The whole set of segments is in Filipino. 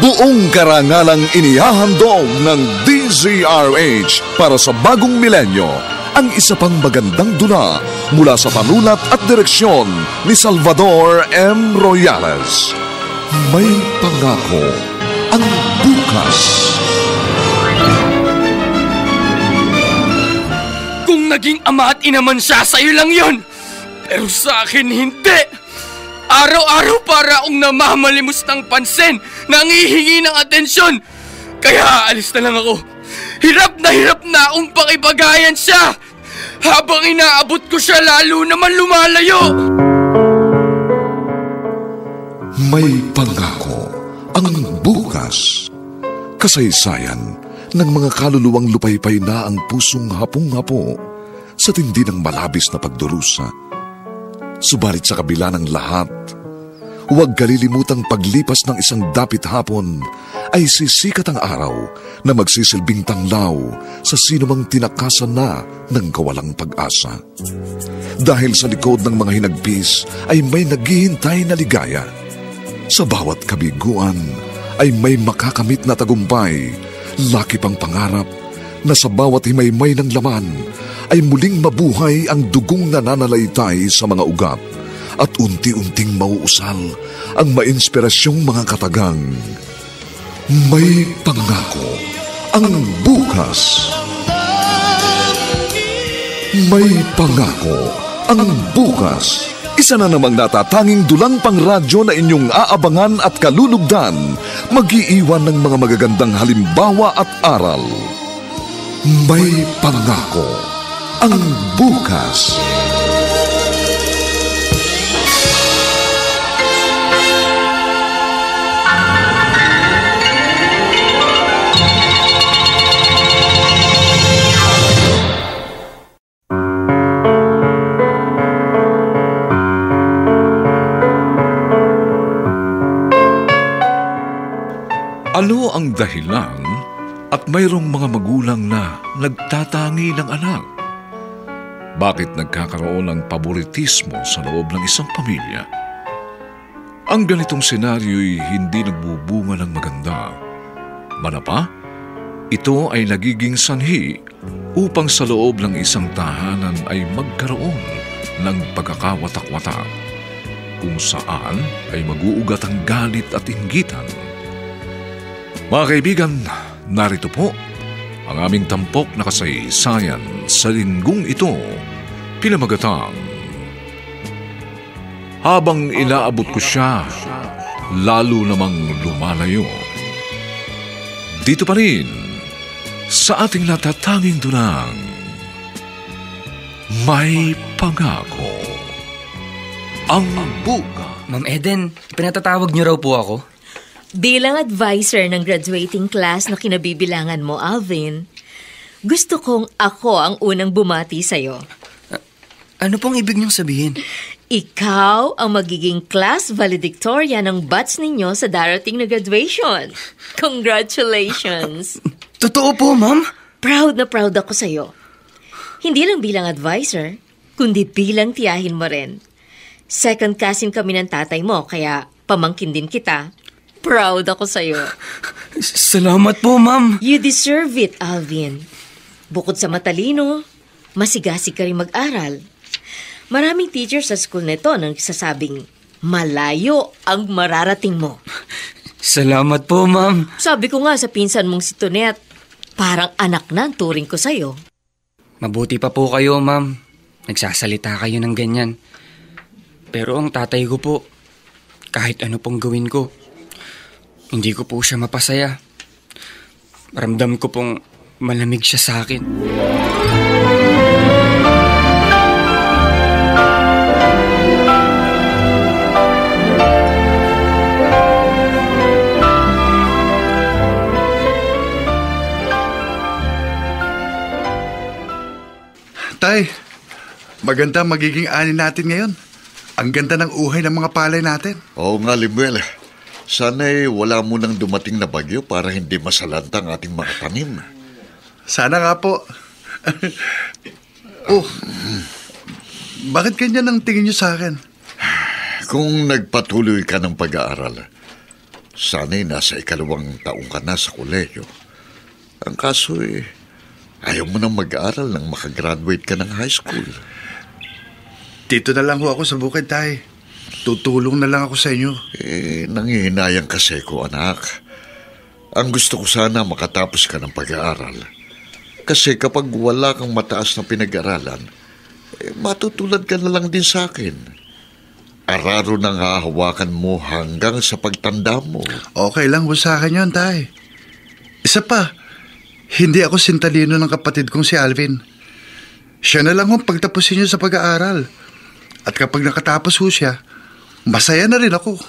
Buong karangalang inihahandog ng DZRH para sa bagong milenyo, ang isa pang magandang dula mula sa panulat at direksyon ni Salvador M. Royales. May pangako ang bukas. Kung naging ama at ina man siya, sa'yo lang yun. Pero sa akin, hindi. Araw-araw para akong namamalimos ng pansin, nangihingi ng atensyon. Kaya alis na lang ako. Hirap na akong pakipagayan siya. Habang inaabot ko siya, lalo naman lumalayo. May pangako ang bukas. Kasaysayan ng mga kaluluwang lupaypay na ang pusong hapong-hapo sa tindi ng malabis na pagdurusa. Subalit sa kabila ng lahat, huwag kalilimutang paglipas ng isang dapit hapon ay sisikat ang araw na magsisilbing tanglaw sa sinumang tinakasan na ng kawalang pag-asa. Dahil sa likod ng mga hinagpis ay may naghihintay na ligaya. Sa bawat kabiguan ay may makakamit na tagumpay, laki pang pangarap na sa bawat himaymay ng laman ay muling mabuhay ang dugong nananalaytay sa mga ugat at unti-unting mauusal ang mainspirasyong mga katagang. May pangako ang bukas. May pangako ang bukas. Isa na namang natatanging dulang pangradyo na inyong aabangan at kalulugdan, mag-iiwan ng mga magagandang halimbawa at aral. May pangako ang bukas. Ano ang dahilan at mayroong mga magulang na nagtatangi ng anak? Bakit nagkakaroon ng paboritismo sa loob ng isang pamilya? Ang ganitong senaryo'y hindi nagbubunga ng maganda. Manapa, ito ay nagiging sanhi upang sa loob ng isang tahanan ay magkaroon ng pagkakawatak-watak, kung saan ay mag-uugat ang galit at inggitan. Mga kaibigan, narito po ang aming tampok na kasaysayan sa linggong ito, pinamagatang Habang inaabot ko siya, lalo namang lumalayo. Dito pa rin, sa ating natatanging dunang, May Pangako ang bukas. Ma'am Eden, pinatatawag niyo raw po ako? Bilang advisor ng graduating class na kinabibilangan mo, Alvin, gusto kong ako ang unang bumati sa'yo. Ano pong ibig niyong sabihin? Ikaw ang magiging class valedictorian ng batch ninyo sa darating na graduation. Congratulations! Totoo po, ma'am? Proud na proud ako sa'yo. Hindi lang bilang advisor, kundi bilang tiyahin mo rin. Second cousin kami ng tatay mo, kaya pamangkin din kita. Proud ako sa'yo. Salamat po, ma'am. You deserve it, Alvin. Bukod sa matalino, masigasig ka rin mag-aral. Maraming teachers sa school nito nang sasabing, malayo ang mararating mo. Salamat po, ma'am. Sabi ko nga sa pinsan mong si Tonet, parang anak na ang turing ko sa'yo. Mabuti pa po kayo, ma'am. Nagsasalita kayo ng ganyan. Pero ang tatay ko po, kahit ano pong gawin ko, hindi ko po siya mapasaya. Ramdam ko pong malamig siya sa akin. Tay, maganda magiging ani natin ngayon. Ang ganda ng uhay ng mga palay natin. Oo nga, Limuel. Sana'y wala munang dumating na bagyo para hindi masalanta ang ating mga tanim. Sana nga po. Oh, bakit ganyan ang tingin niyo sa akin? Kung nagpatuloy ka ng pag-aaral, Sana'y nasa 2 taong ka na sa kolehiyo. Ang kaso ayaw mo nang mag-aaral nang makagraduate ka ng high school. Dito na lang ho ako sa bukid, tay. Tutulong na lang ako sa inyo. Nangihinayang kasi ko, anak. Ang gusto ko sana makatapos ka ng pag-aaral. Kasi kapag wala kang mataas na pinag-aralan, matutulad ka na lang din sa akin. Araro nang hahawakan mo hanggang sa pagtanda mo. Okay lang ho sa akin yun, tay. Isa pa, hindi ako sintalino ng kapatid kong si Alvin. Siya na lang ho pagtapusin niyo sa pag-aaral. At kapag nakatapos ho siya, masaya na rin ako.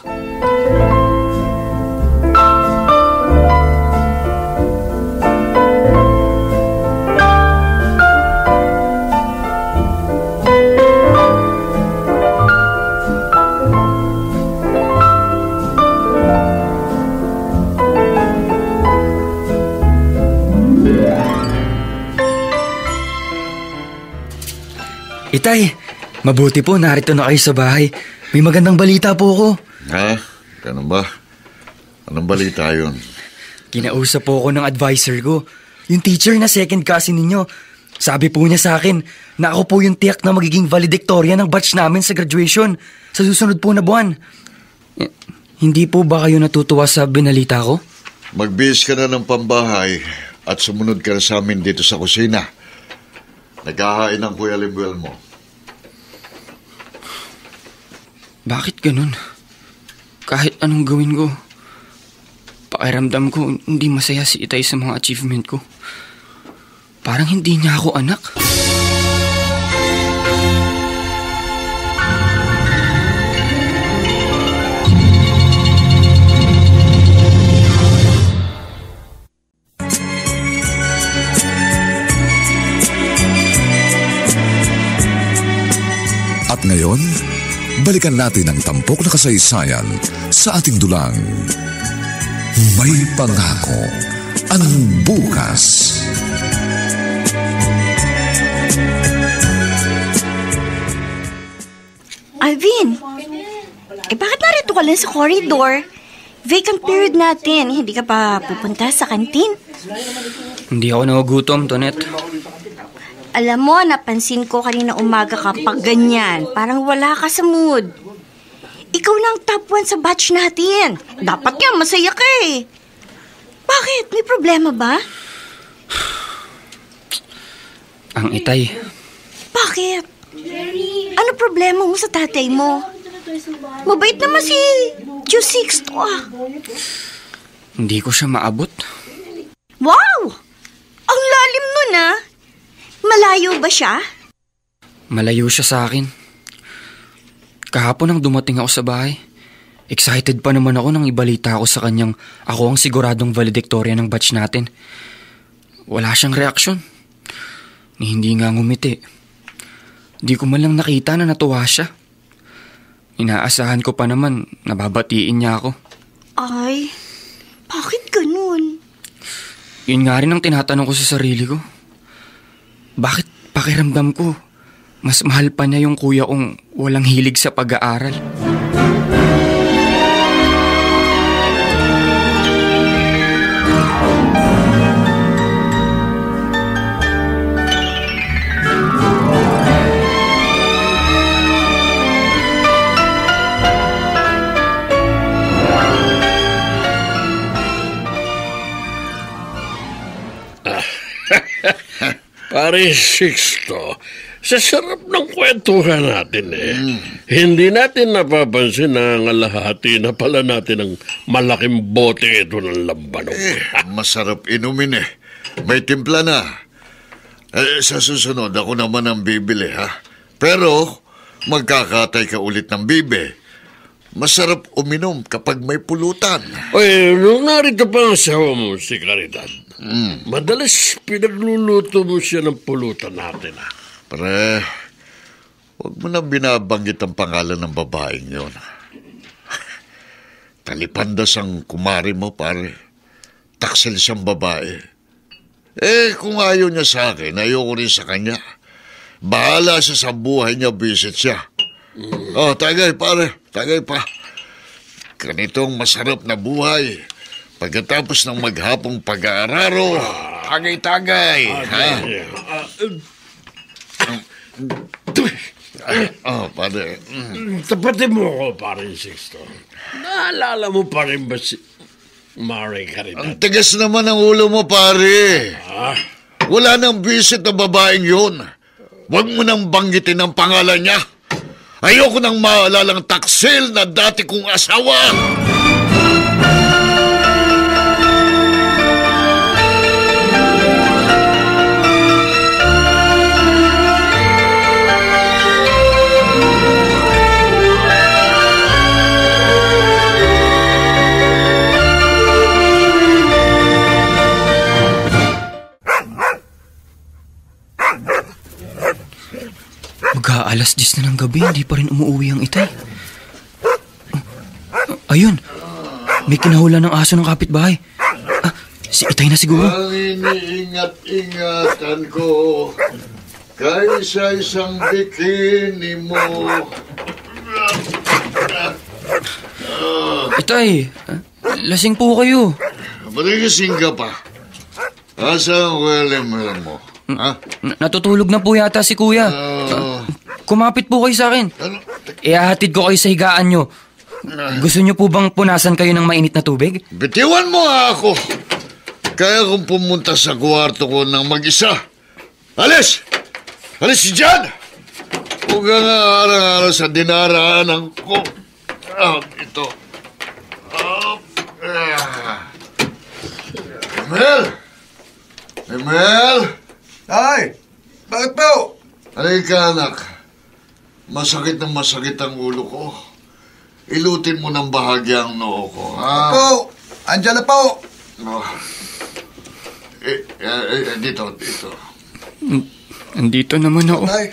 Itay, mabuti po narito na kayo sa bahay. May magandang balita po ako. Ha? Ganun ba? Anong balita yun? Kinausap po ako ng advisor ko. Yung teacher na second cousin ninyo. Sabi po niya sa akin na ako po yung tiyak na magiging valedictorian ng batch namin sa graduation sa susunod po na buwan. Hindi po ba kayo natutuwa sa binalita ko? Magbihis ka na ng pambahay at sumunod ka na sa amin dito sa kusina. Naghahain ng Kuya Lemuel mo. Bakit ganun? Kahit anong gawin ko, pakiramdam ko hindi masaya si Itay sa mga achievement ko. Parang hindi niya ako anak. At ngayon, balikan natin ang tampok na kasaysayan sa ating dulang. May pangako ang bukas. Alvin, bakit narito ka lang sa corridor? Vacant period natin. Hindi ka pa pupunta sa kantin? Hindi ako nagugutom, Tonet. Alam mo, napansin ko kanina umaga ka pag ganyan. Parang wala ka sa mood. Ikaw na ang top 1 sa batch natin. Dapat nga, masaya ka eh. Bakit? May problema ba? Ang Itay. Bakit? Ano problema mo sa tatay mo? Mabait naman si Diyos Sixto ah. Hindi ko siya maabot. Wow! Ang lalim nun ah. Malayo ba siya? Malayo siya sa akin. Kahapon nang dumating ako sa bahay, excited pa naman ako nang ibalita ako sa kanyang ako ang siguradong valedictorian ng batch natin. Wala siyang reaksyon. Ni hindi nga ngumiti. Di ko man lang nakita na natuwa siya. Inaasahan ko pa naman na babatiin niya ako. Ay, bakit ganun? Yun nga rin ang tinatanong ko sa sarili ko. Bakit pakiramdam ko mas mahal pa niya yung kuya kong walang hilig sa pag-aaral? Pare Sixto, sa sarap ng kwentuhan natin Hindi natin napapansin na ngalahati na pala natin ang malaking bote ito ng lambanog. Masarap inumin May timpla na. Sa susunod, ako naman ang bibili, ha? Pero, magkakatay ka ulit ng bibe. Masarap uminom kapag may pulutan. Oy, nung narito pa ang sawa mo, si Caridad, madalas pinagluluto mo siya ng pulutan natin, ha? Pre, huwag mo na binabanggit ang pangalan ng babaeng yon. Talipandas ang kumari mo, pare. Taksil siyang babae. Kung ayaw niya sa akin, ayoko rin sa kanya. Bahala siya sa buhay niya, visit siya. Tagay, pare. Tagay pa. ganitong masarap na buhay. Pagkatapos ng maghapong pag-aararo, tagay-tagay, ha? Pare. Tapatin mo ako, pare Sixto. Naalala mo pa rin ba si Mare Caridad? Ang tigas naman ang ulo mo, pare. Wala nang visit na babaeng yun. Huwag mo nang banggitin ang pangalan niya. Ayoko nang maalalang taksil na dati kong asawa. Mag-aalas 10 na ng gabi, hindi pa rin umuwi ang Itay. Ayun, may kinahula ng aso ng kapitbahay. Si Itay na siguro. Ang iniingat-ingatan ko kaysa isang bikini mo. Itay, lasing po kayo. Marigising ka pa. Asa ang William mo? Ha? Natutulog na po yata si Kuya. Kumapit po kayo sa akin. Ihahatid ko kayo sa higaan nyo. Gusto nyo po bang punasan kayo ng mainit na tubig? Bitiwan mo ako. Kaya kung pumunta sa kwarto ko ng mag-isa. Alis! Alis si John! Huwag ka nga alang-alang sa dinaraanan ko. Ito. Emel! Tay, bakit po? Halika, anak. Masakit na masakit ang ulo ko. Ilutin mo ng bahagya ang noo ko, ha? Po, andyan na po. Dito. Andito naman ako. Tay.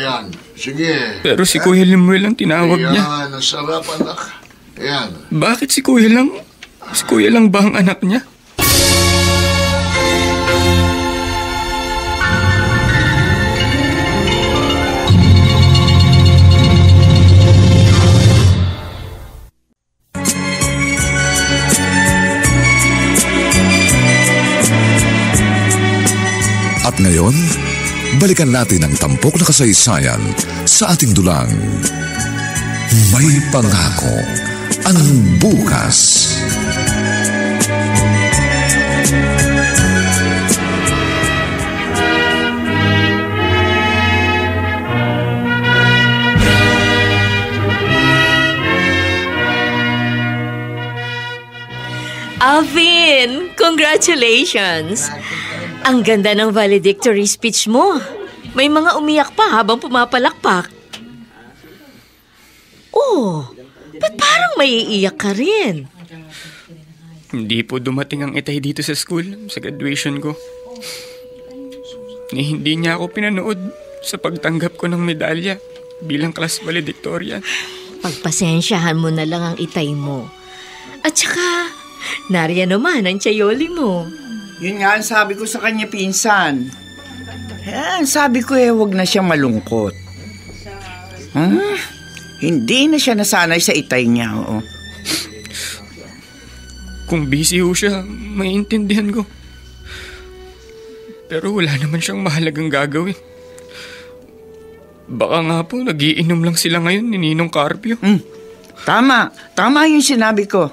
Yan. Sige. Pero si Kuya Limuel ang tinawag niya. Yan, ang sarap, anak. Yan. Bakit si Kuya lang? Si Kuya lang ba ang anak niya? At ngayon, balikan natin ang tampok na kasaysayan sa ating dulang. May pangako ang bukas. Alvin, congratulations! Ang ganda ng valedictory speech mo. May mga umiyak pa habang pumapalakpak. Oh, ba't parang maiiyak ka rin? Hindi po dumating ang Itay dito sa school, sa graduation ko. Hindi niya ako pinanood sa pagtanggap ko ng medalya bilang class valedictorian. Pagpasensyahan mo na lang ang Itay mo. At saka, nariyan naman ang tiyoli mo. Yun nga ang sabi ko sa kanya, pinsan. Sabi ko huwag na siyang malungkot. Hindi na siya nasanay sa Itay niya, oo. Kung busy ho siya, maiintindihan ko. Pero wala naman siyang mahalagang gagawin. Baka nga po, nagiinom lang sila ngayon ni Ninong Carpio. Tama yung sinabi ko.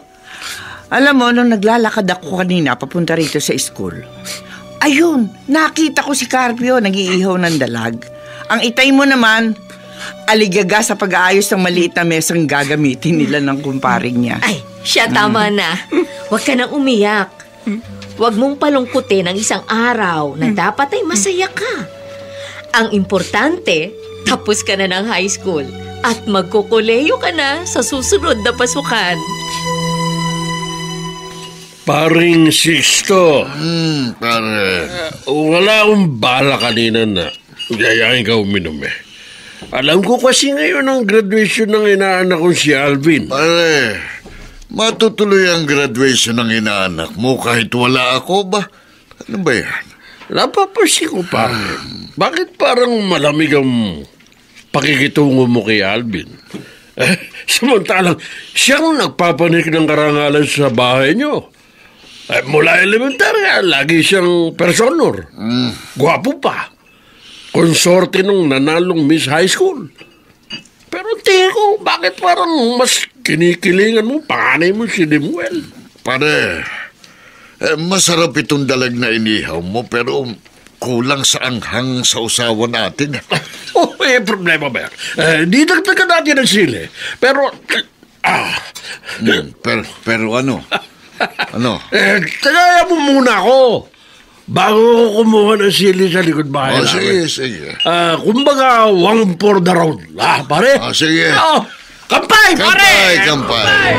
Alam mo, nung naglalakad ako kanina papunta rito sa school, ayun, nakita ko si Carpio nag-iihaw ng dalag. Ang Itay mo naman, aligaga sa pag-aayos ng maliit na mesang gagamitin nila ng kumparing niya. Ay, siya tama na. Huwag ka nang umiyak. Huwag mong palungkutin ang isang araw na dapat ay masaya ka. Ang importante, tapos ka na ng high school at magkukuleyo ka na sa susunod na pasukan. Paring Sixto. Pare. Wala akong bala kanina na gayahin ka uminom eh. Alam ko kasi ngayon ang graduation ng inaanak ko si Alvin. Pare, matutuloy ang graduation ng inaanak mo kahit wala ako ba? Ano ba yan? Napapansin ko pa. Bakit parang malamig ang pakikitungo mo kay Alvin? Samantalang siyang nagpapanik ng karangalan sa bahay niyo. Mula elementarya, lagi siyang personor. Gwapo pa. Konsorte nung nanalong Miss High School. Pero tingin ko, bakit parang mas kinikilingan mo, panganay mo si Lemuel? Pare, masarap itong dalag na inihaw mo, pero kulang sa anghang sa usawa natin. Problema ba yan? Di dagdagan natin ang sili. Pero, Pero ano? Ano? Tagaya mo muna ako. Bago ko kumuha ng sili sa likod bahay namin. Sige. Kumbaga, one for the road. Pare? Sige. Kampay, pare! Kampay!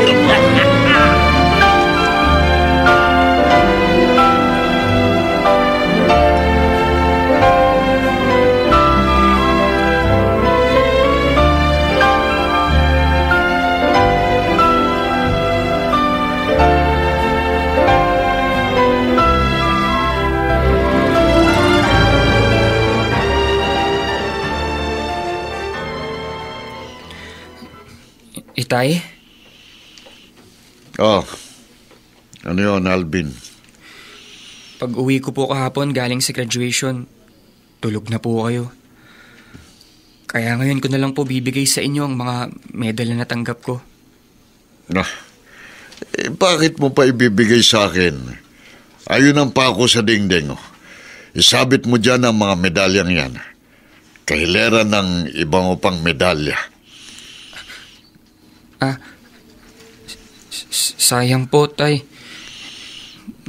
Itay? Ano yun, Alvin? Pag uwi ko po kahapon galing sa graduation, tulog na po kayo. Kaya ngayon ko na lang po bibigay sa inyo ang mga medal na natanggap ko. Bakit mo pa ibibigay sa akin? Ayun ang pako sa dingding. Isabit mo dyan ang mga medalyang yan. Kahilera ng ibang upang medalya. Sayang po, Tay.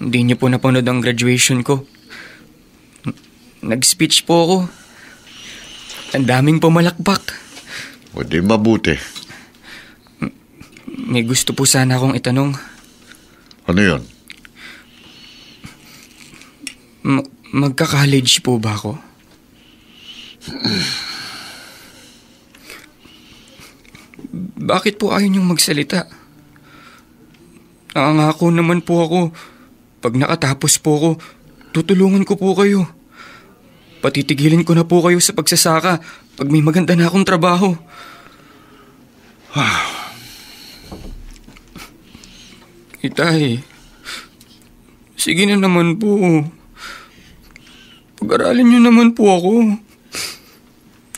Hindi niyo po napanood ang graduation ko. Nag-speech po ako. Ang daming pumalakpak. O di mabuti. May gusto po sana akong itanong. Ano yun? Magka-college po ba ako? Bakit po ayaw niyong magsalita? Nakangako naman po ako. Pag nakatapos po ako, tutulungan ko po kayo. Patitigilin ko na po kayo sa pagsasaka pag may maganda na akong trabaho. Itay, sige na naman po. Pag-aralin niyo naman po ako.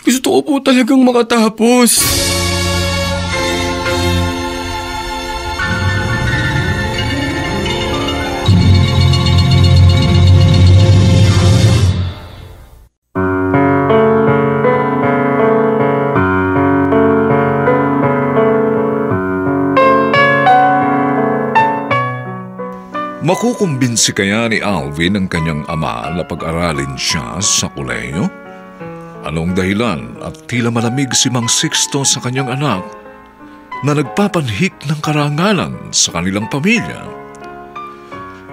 Gusto ko po talagang makatapos. Makukumbinsi kaya ni Alvin ang kanyang ama na pag-aralin siya sa kolehiyo? Anong dahilan at tila malamig si Mang Sixto sa kanyang anak na nagpapanhik ng karangalan sa kanilang pamilya?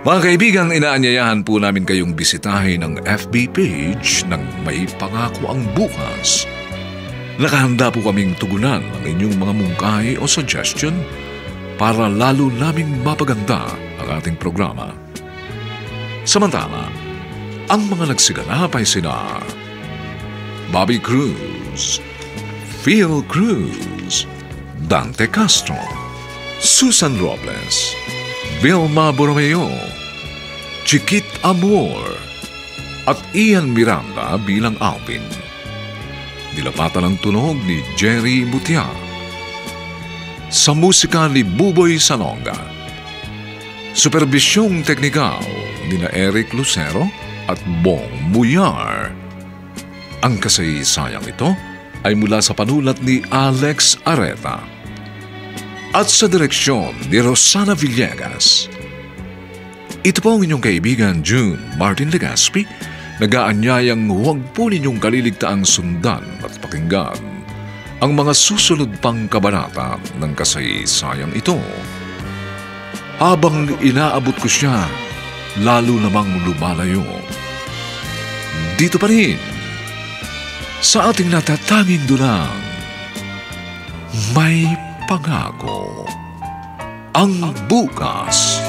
Mga kaibigan, inaanyayahan po namin kayong bisitahin ang FB page ng May Pangako ang Bukas. Nakahanda po kaming tugunan ang inyong mga mungkahi o suggestion para lalo naming mapaganda ang ating programa. Samantala, ang mga nagsiganap ay sina Bobby Cruz, Phil Cruz, Dante Castro, Susan Robles, Vilma Borromeo, Chiquit Amor, at Ian Miranda bilang Alvin. Dilapatan ang tunog ni Jerry Mutia. Sa musika ni Buboy Salonga. Supervisyong teknikal ni na Eric Lucero at Bong Muyar. Ang kasaysayang ito ay mula sa panulat ni Alex Areta at sa direksyon ni Rosana Villegas. Ito po ang inyong kaibigan June Martin Legaspi, nag-aanyayang huwag po ninyong kaliligtaang sundan at pakinggan ang mga susunod pang kabanata ng kasaysayang ito. Habang inaabot ko siya, lalo namang lumalayo. Dito pa rin, sa ating natatanging dulang, May Pangako ang Bukas.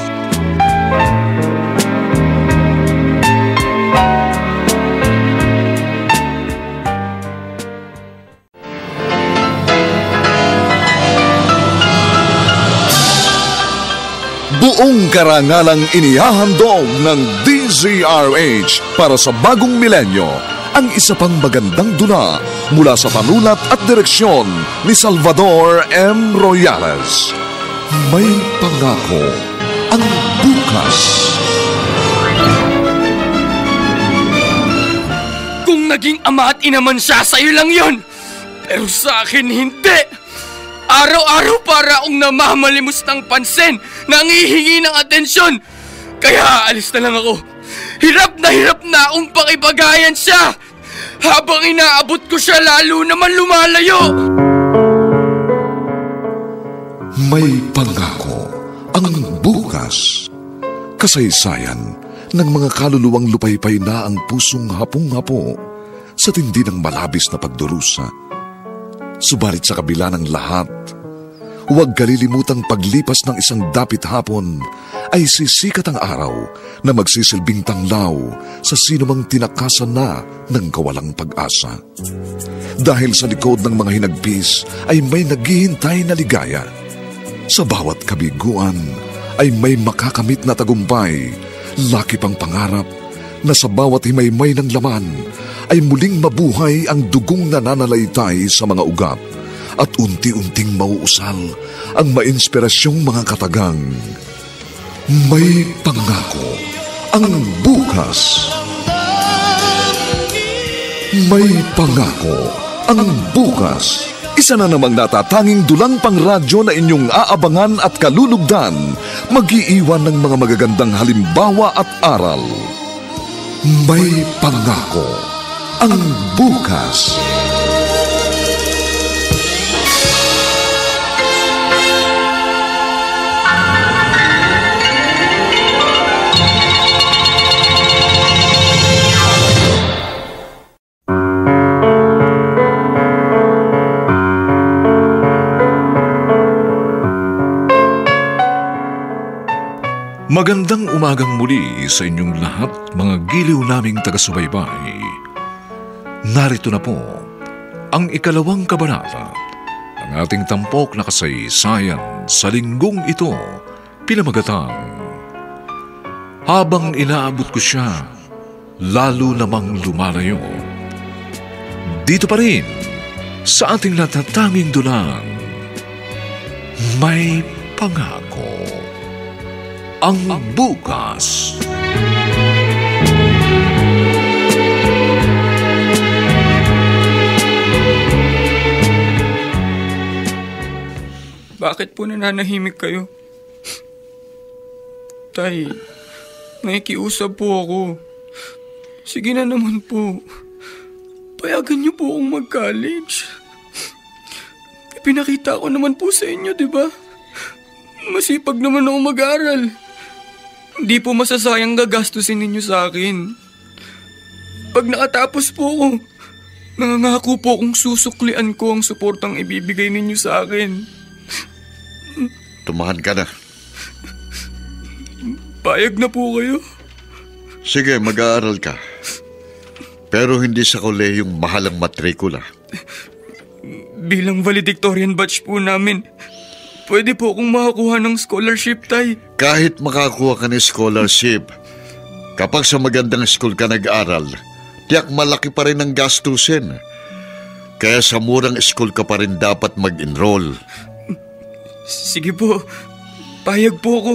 Buong karangalang inihahandog ng DZRH para sa bagong milenyo ang isa pang magandang dula mula sa panulat at direksyon ni Salvador M. Royales. May pangako ang bukas. Kung naging ama at ina man siya, sa'yo lang yon. Pero sa akin, hindi. Araw-araw para akong namamalimos ng pansin, nangihingi ng atensyon. Kaya alis na lang ako. Hirap na akong pakipagayan siya. Habang inaabot ko siya, lalo naman lumalayo. May pangako ang bukas. Kasaysayan ng mga kaluluwang lupaypay na ang pusong hapong-hapo sa tindi ng malabis na pagdurusa. Subalit sa kabila ng lahat, huwag kalilimutang paglipas ng isang dapit hapon ay sisikat ang araw na magsisilbing tanglaw sa sinumang tinakasan na ng kawalang pag-asa. Dahil sa likod ng mga hinagpis ay may naghihintay na ligaya. Sa bawat kabiguan ay may makakamit na tagumpay, laki pang pangarap na sa bawat himaymay ng laman ay muling mabuhay ang dugong nananalaytay sa mga ugat at unti-unting mauusal ang mainspirasyong mga katagang. May pangako ang bukas. May pangako ang bukas. Isa na namang natatanging dulang pangradyo na inyong aabangan at kalulugdan, mag-iiwan ng mga magagandang halimbawa at aral. May pangako ang bukas. Magandang umagang muli sa inyong lahat, mga giliw naming taga-subaybay. Narito na po ang ikalawang kabanata ng ating tampok na kasaysayan sa linggong ito, pinamagatang Habang inaabot ko siya, lalo namang lumalayo. Dito pa rin sa ating natatanging dulang, May Pangako ang bukas. Bakit po nananahimik kayo? Tay, nakikiusap po ako. Sige na naman po. Payagan niyo po akong mag-college. Pinakita ko naman po sa inyo, di ba? Masipag naman ako mag-aral. Hindi po masasayang gagastusin ninyo sa akin. Pag nakatapos po ako, nangangako po kung susuklian ko ang suportang ibibigay ninyo sa akin. Tumahan ka na. Payag na po kayo? Sige, mag-aaral ka. Pero hindi sa kolehiyong mahalang matrikula. Bilang valedictorian batch po namin, pwede po akong makakuha ng scholarship, Tay. Kahit makakuha ka ng scholarship, kapag sa magandang school ka nag-aral, tiyak malaki pa rin ang gastusin. Kaya sa murang school ka pa rin dapat mag-enroll. Sige po, payag po ako.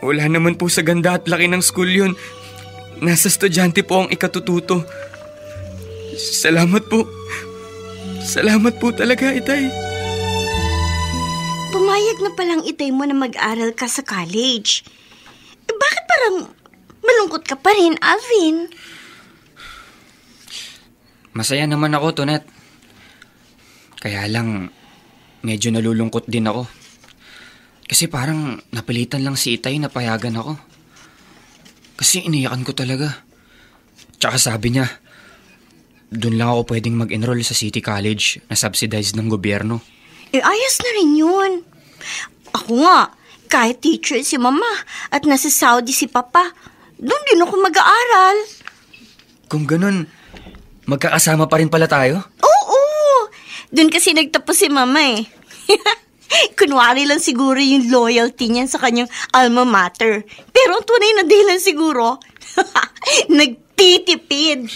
Wala naman po sa ganda at laki ng school yun. Nasa estudyante po ang ikatututo. Salamat po. Salamat po talaga, Itay. Pumayag na palang itay mo na mag-aral ka sa college. Bakit parang malungkot ka pa rin, Alvin? Masaya naman ako, Tonet. Kaya lang, medyo nalulungkot din ako. Kasi parang napilitan lang si Itay na payagan ako. Kasi iniyakan ko talaga. Tsaka sabi niya, doon lang ako pwedeng mag-enroll sa City College na subsidized ng gobyerno. Ayos na rin yun. Ako nga, kahit teacher si Mama at nasa Saudi si Papa, doon din ako mag-aaral. Kung ganun, magkakasama pa rin pala tayo? Oo! Doon kasi nagtapos si Mama eh. Kunwari lang siguro yung loyalty niyan sa kanyang alma mater. Pero ang tunay na dahilan siguro, nagtitipid.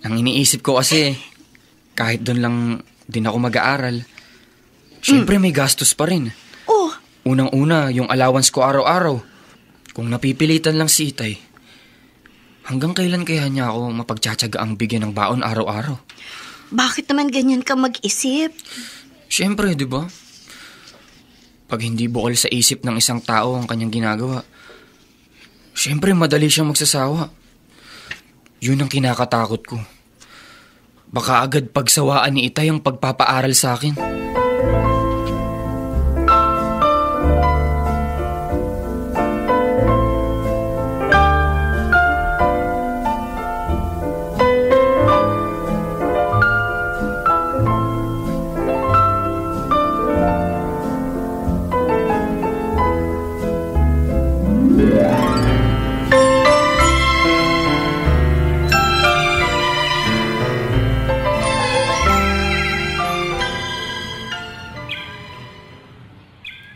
Ang iniisip ko kasi, kahit doon lang din ako mag-aaral, syempre may gastos pa rin. Oh. Unang-una, yung allowance ko araw-araw. Kung napipilitan lang si Itay, hanggang kailan kaya niya ako mapagtsatsaga ang bigyan ng baon araw-araw? Bakit naman ganyan ka mag-isip? Syempre, di ba? Pag hindi bukal sa isip ng isang tao ang kanyang ginagawa, syempre madali siyang magsasawa. Yun ang kinakatakot ko. Baka agad pagsawaan ni Itay ang pagpapaaral sa akin.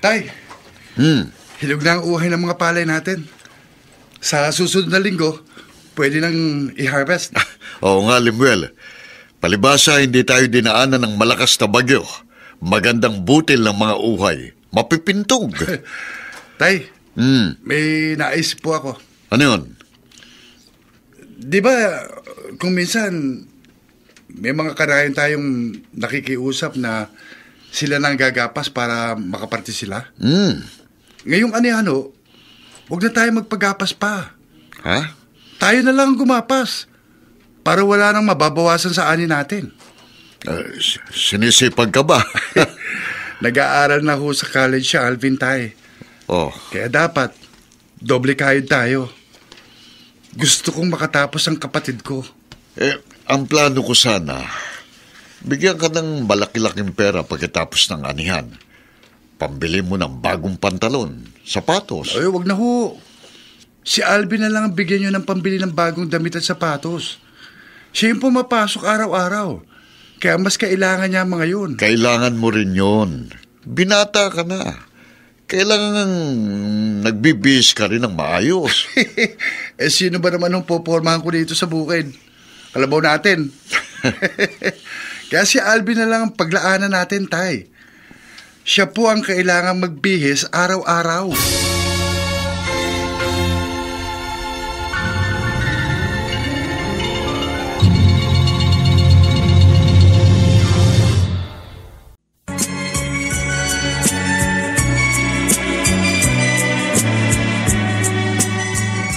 Tay, hilog na ang uhay ng mga palay natin. Sa susunod na linggo, pwede nang i-harvest. Oo nga, Lemuel. Palibasa, hindi tayo dinaanan ng malakas na bagyo. Magandang butil ng mga uhay. Mapipintog. Tay, may naisip po ako. Ano yun? Di ba, kung minsan, may mga karayan tayong nakikiusap na sila nang gagapas para makaparte sila? Ngayong ano, huwag na tayo magpagapas pa. Ha? Tayo na lang gumapas para wala nang mababawasan sa ani natin. Sinisipag ka ba? Nag-aaral na ho sa college siya, Alvin, tay. Oh. Kaya dapat, doble kayod tayo. Gusto kong makatapos ang kapatid ko. Ang plano ko sana, bigyan ka ng malaki-laking pera pagkatapos ng anihan. Pambili mo ng bagong pantalon, sapatos. Ay, wag na ho. Si Alvin na lang ang bigyan nyo ng pambili ng bagong damit at sapatos. Siya yung pumapasok araw-araw. Kaya mas kailangan niya mga yun. Kailangan mo rin yun. Binata ka na. Kailangan nagbibihis ka rin ng maayos. Sino ba naman ang popormahan ko dito sa bukid? Kalabaw natin. Kaya si Alvin na lang ang paglaanan natin, tay. Siya po ang kailangan magbihis araw-araw.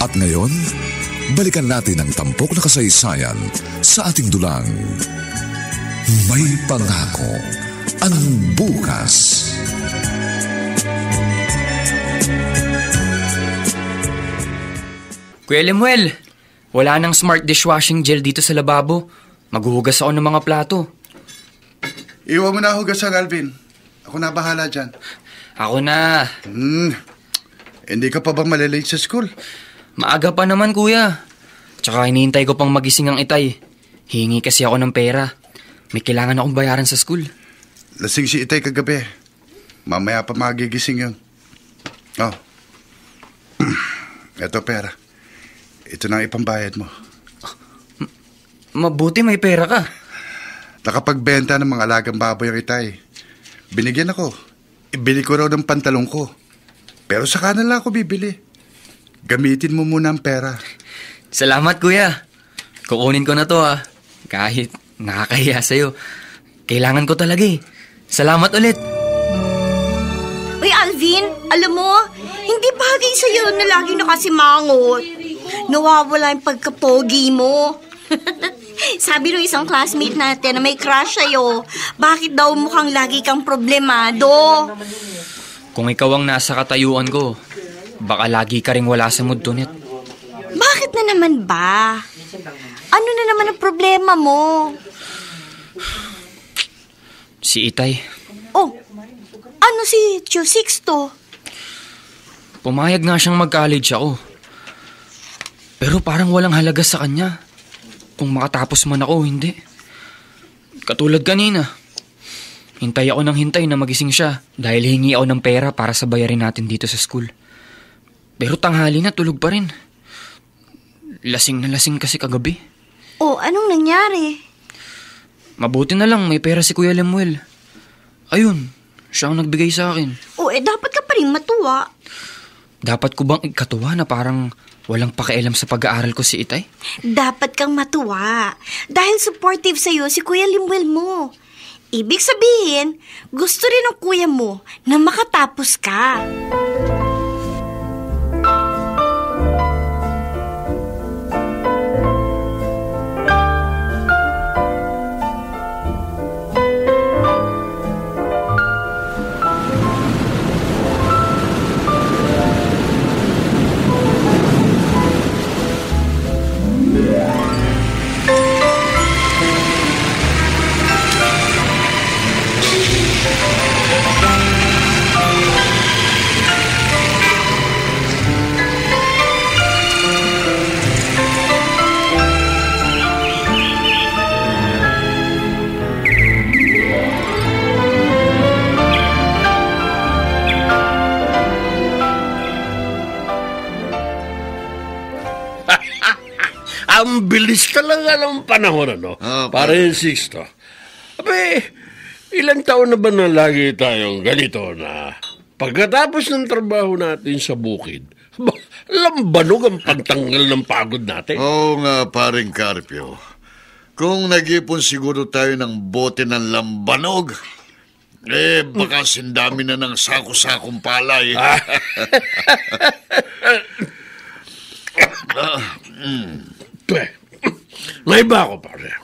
At ngayon, balikan natin ang tampok na kasaysayan sa ating dulang. May pangako ang bukas. Kuya Lemuel, wala nang smart dishwashing gel dito sa lababo. Maghuhugas ako ng mga plato. Iwan mo na hugasan, Alvin. Ako na bahala dyan. Ako na. Hindi ka pa ba malilate sa school? Maaga pa naman, kuya. Tsaka hinihintay ko pang magising ang Itay. Hingi kasi ako ng pera. May kailangan akong bayaran sa school. Lasing si Itay kagabi. Mamaya pa magigising yun. Oh. Eto pera. Ito na ipambayad mo. Mabuti may pera ka. Nakapagbenta ng mga alagang baboy ang Itay. Binigyan ako. Ibili ko raw ng pantalong ko. Pero saka na lang ako bibili. Gamitin mo muna ang pera. Salamat, kuya. Kukunin ko na to, ha. Kahit nakakahiya sa'yo. Kailangan ko talaga, eh. Salamat ulit. Uy, Alvin, alam mo, hindi bagay sa'yo na lagi nakasimangot. Nawawala yung pagkapogi mo. Sabi ng isang classmate natin na may crush sa'yo, bakit daw mukhang lagi kang problemado? Kung ikaw ang nasa katayuan ko, baka lagi ka ring wala sa mood, Tonet. Bakit na naman ba? Ano na naman ang problema mo? Si Itay. Oh, ano si Tio Sixto? Pumayag nga siyang mag-college ako. Pero parang walang halaga sa kanya. Kung makatapos man ako, hindi. Katulad kanina. Hintay ako ng hintay na magising siya dahil hingi ako ng pera para sa bayarin natin dito sa school. Pero tanghali na, tulog pa rin. Lasing na lasing kasi kagabi. Oh, anong nangyari? Mabuti na lang may pera si Kuya Lemuel. Ayun, siya ang nagbigay sa akin. Oh, dapat ka pa rin matuwa. Dapat ko bang ikatuwa na parang walang pakialam sa pag-aaral ko si Itay? Dapat kang matuwa. Dahil supportive sa'yo si Kuya Lemuel mo. Ibig sabihin, gusto rin ng kuya mo na makatapos ka. Ang bilis talaga ng panahon, ano? Pare Sixto. Abe, ilang taon na ba na lagi tayong ganito na pagkatapos ng trabaho natin sa bukid, lambanog ang pagtanggal ng pagod natin? Oo nga, paring Carpio. Kung nag-ipon siguro tayo ng bote ng lambanog, baka sindami na ng sako-sakong palay. May iba ako, pare.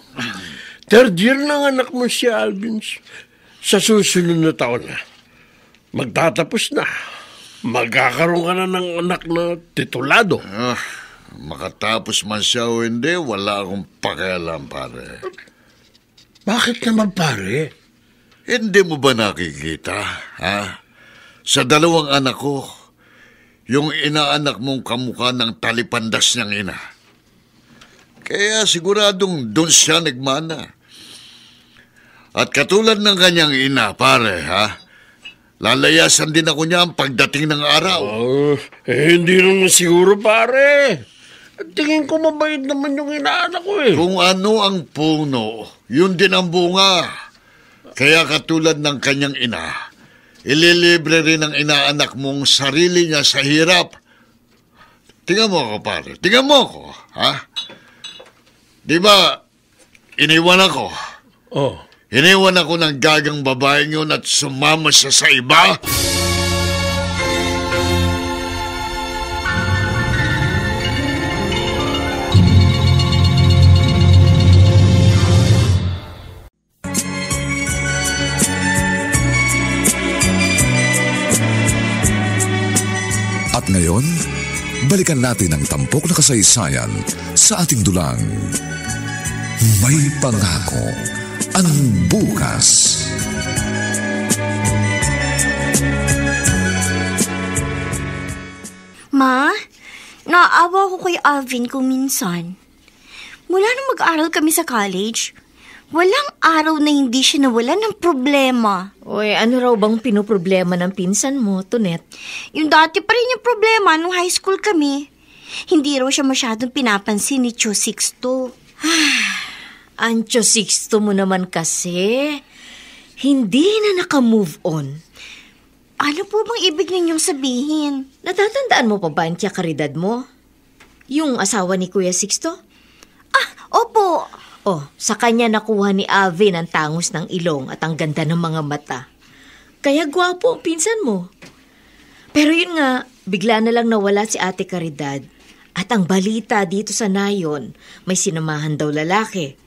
Third year ng anak mo si Alvin. Sa susunod na taon na, magtatapos na. Magkakaroon ka na ng anak na titulado. Makatapos man siya o hindi, wala akong pakialam, pare. Bakit naman, pare? Hindi mo ba nakikita, ha? Sa dalawang anak ko, yung inaanak mong kamukha ng talipandas niyang ina. Kaya siguradong doon siya nagmana. At katulad ng kanyang ina, pare, ha? Lalayasan din ako niya ang pagdating ng araw. Hindi naman siguro, pare. Tingin ko mabait naman yung inaanak ko, eh. Kung ano ang puno, yun din ang bunga. Kaya katulad ng kanyang ina, ililibre rin ang inaanak mong sarili niya sa hirap. Tingnan mo ako, pare. Tingnan mo ako, ha? Di ba, iniwan ako? Oh. Iniwan ako ng gagang babaeng yun at sumama siya sa iba? At ngayon, balikan natin ang tampok na kasaysayan sa ating dulang. May pangako ang bukas. Ma, naawa ko kay Alvin kung minsan. Mula nung mag-aral kami sa college, walang araw na hindi siya nawalan ng problema. Oy, ano raw bang pinoproblema ng pinsan mo, Tonet? Yung dati pa rin yung problema nung high school kami. Hindi raw siya masyadong pinapansin ni Tio Sixto. Ang Tio Sixto mo naman kasi, hindi na naka-move on. Ano po bang ibig ninyong sabihin? Natatandaan mo pa ba ang Tia Caridad mo? Yung asawa ni Kuya Sixto? Opo. Oh, sa kanya nakuha ni Alvin ang tangos ng ilong at ang ganda ng mga mata. Kaya gwapo ang pinsan mo. Pero yun nga, bigla na lang nawala si Ate Caridad. At ang balita dito sa Nayon, may sinamahan daw lalaki.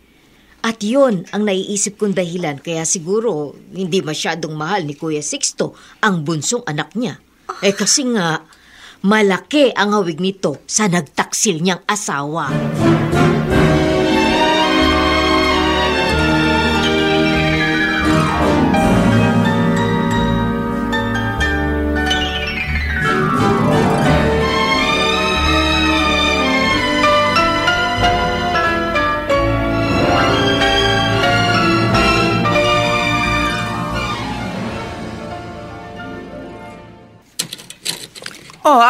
At yun ang naiisip kong dahilan, kaya siguro hindi masyadong mahal ni Kuya Sixto ang bunsong anak niya. Kasi nga, malaki ang hawig nito sa nagtaksil niyang asawa.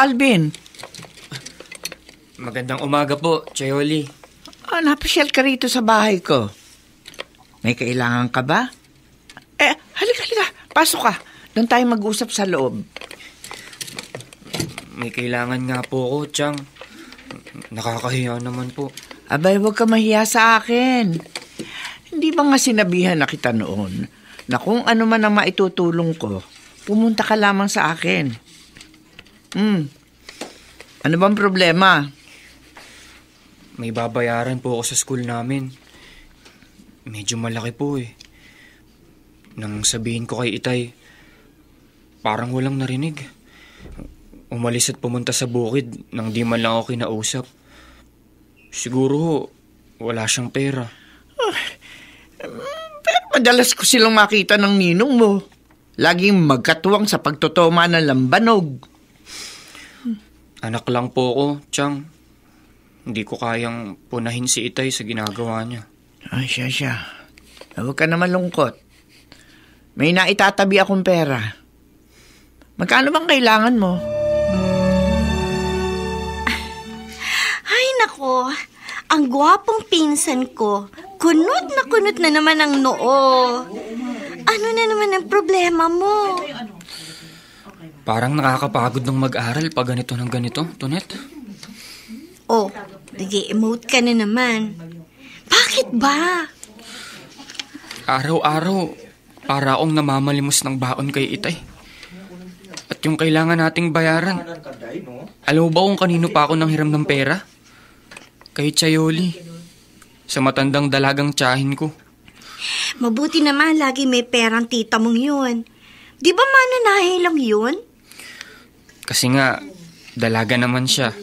Alvin? Magandang umaga po, Chayoli. Napasyal ka rito sa bahay ko. May kailangan ka ba? Halika. Pasok ka. Doon tayo mag-usap sa loob. May kailangan nga po ako, Chang. Nakakahiya naman po. Abay, huwag ka mahiya sa akin. Hindi ba nga sinabihan na kita noon na kung ano man ang maitutulong ko, pumunta ka lamang sa akin. Ano bang problema? May babayaran po ako sa school namin. Medyo malaki po eh. Nang sabihin ko kay Itay, parang walang narinig. Umalis at pumunta sa bukid nang di man lang ako kinausap. Siguro wala siyang pera. Pero madalas ko silang makita ng ninong mo. Laging magkatuwang sa pagtotoma ng lambanog. Anak lang po ako, Chang. Hindi ko kayang punahin si Itay sa ginagawa niya. Ay, siya. Huwag ka na malungkot. May naitatabi akong pera. Magkano bang kailangan mo? Ay, nako. Ang gwapong pinsan ko. Kunot na naman ang noo. Ano na naman ang problema mo? Parang nakakapagod ng mag-aral pag ganito ng ganito, Tonet. Oh, nag-emote ka na naman. Bakit ba? Araw-araw, para akong namamalimos ng baon kay Itay. At yung kailangan nating bayaran, alam mo ba kung kanino pa ako nang hiram ng pera? Kay Chayoli, sa matandang dalagang tiyahin ko. Mabuti naman lagi may perang tita mong yun. Di ba mananahe lang yun? Kasi nga, dalaga naman siya.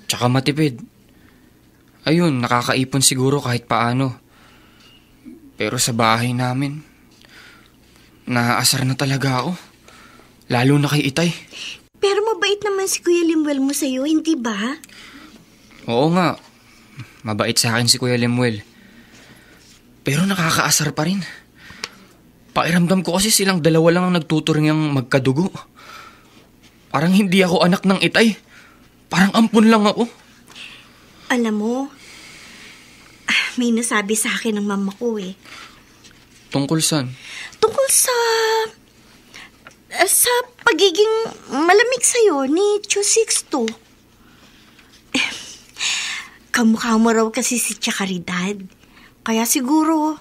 Tsaka matipid. Ayun, nakakaipon siguro kahit paano. Pero sa bahay namin, naaasar na talaga ako. Lalo na kay Itay. Pero mabait naman si Kuya Limuel mo sa'yo, hindi ba? Oo nga, mabait sa akin si Kuya Limuel. Pero nakakaasar pa rin. Pakiramdam ko kasi silang dalawa lang ang nagtuturing ang magkadugo. Parang hindi ako anak ng Itay. Parang ampun lang ako. Alam mo, may nasabi sa akin ng mama ko eh. Tungkol saan? Tungkol sa pagiging malamig sa'yo ni Tio Sixto. Kamukha mo raw kasi si Tia Caridad. Kaya siguro,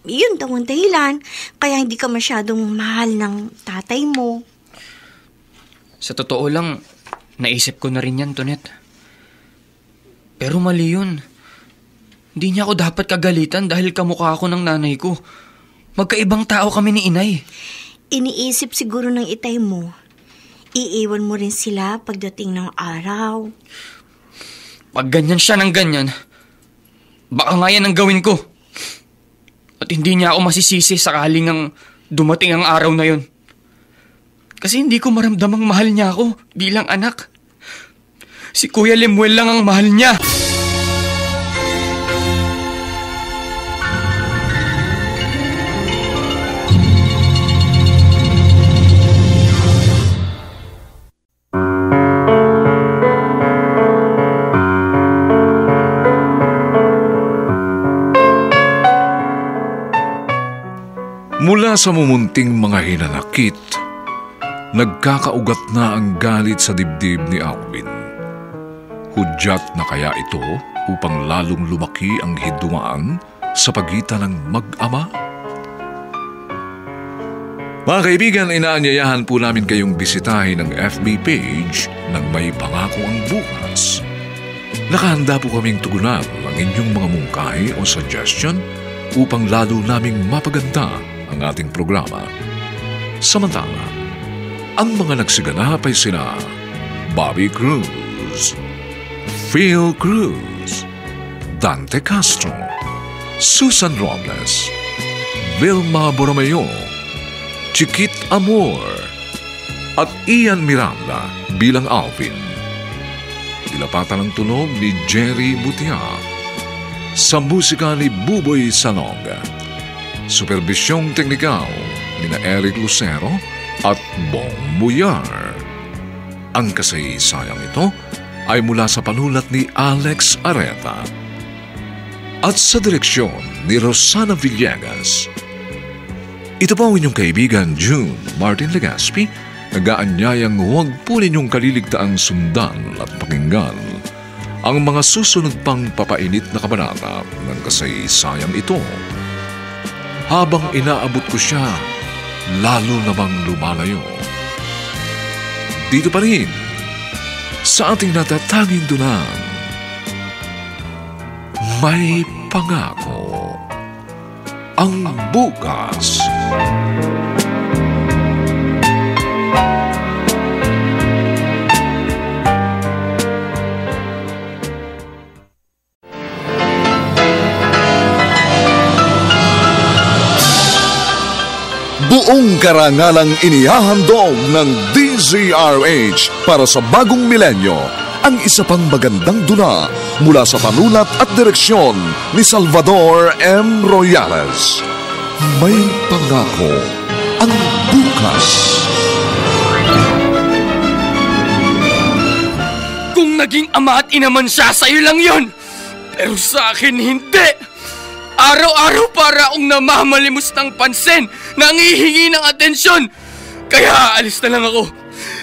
yun daw ang dahilan. Kaya hindi ka masyadong mahal ng tatay mo. Sa totoo lang, naisip ko na rin yan, Tonet. Pero mali yun. Hindi niya ako dapat kagalitan dahil kamukha ako ng nanay ko. Magkaibang tao kami ni Inay. Iniisip siguro ng Itay mo. Iiwan mo rin sila pagdating ng araw. Pag ganyan siya ng ganyan, baka nga yan ang gawin ko. At hindi niya ako masisisi sakaling ang dumating ang araw na yun. Kasi hindi ko maramdamang mahal niya ako bilang anak. Si Kuya Limuel lang ang mahal niya. Mula sa mumunting mga hinanakit, nagkakaugat na ang galit sa dibdib ni Alvin. Hudyat na kaya ito upang lalong lumaki ang hidwaan sa pagitan ng mag-ama? Mga kaibigan, inaanyayahan po namin kayong bisitahin ang FB page ng May Pangako ang Bukas. Nakahanda po kaming tugunan ang inyong mga mungkahi o suggestion upang lalo naming mapaganda ang ating programa. Samantala, ang mga nagsiganap ay sina Bobby Cruz, Phil Cruz, Dante Castro, Susan Robles, Vilma Borromeo, Chiquit Amor, at Ian Miranda bilang Alvin. Dilapatan ng tunog ni Jerry Butia. Sa musika ni Buboy Salong. Supervisyong teknikal ni na Eric Lucero at Bong Muyar. Ang kasaysayang ito ay mula sa panulat ni Alex Areta at sa direksyon ni Rosana Villegas. Ito po ang inyong kaibigan June Martin Legaspi, nag-aanyayang huwag po ninyong kaliligtaang sundan at pakinggan ang mga susunod pang papainit na kabanata ng kasaysayang ito. Habang inaabot ko siya, lalo namang lumalayo. Dito pa rin, sa ating natatanging dulang, may pangako ang bukas. Buong karangalang inihahandog ng DZRH para sa bagong milenyo ang isa pang magandang dula mula sa panulat at direksyon ni Salvador M. Royales. May pangako ang bukas. Kung naging ama at ina man siya, sa'yo lang yun. Pero sa akin, hindi. Araw-araw para akong namamalimos ng pansin, nangihingi ng atensyon. Kaya alis na lang ako.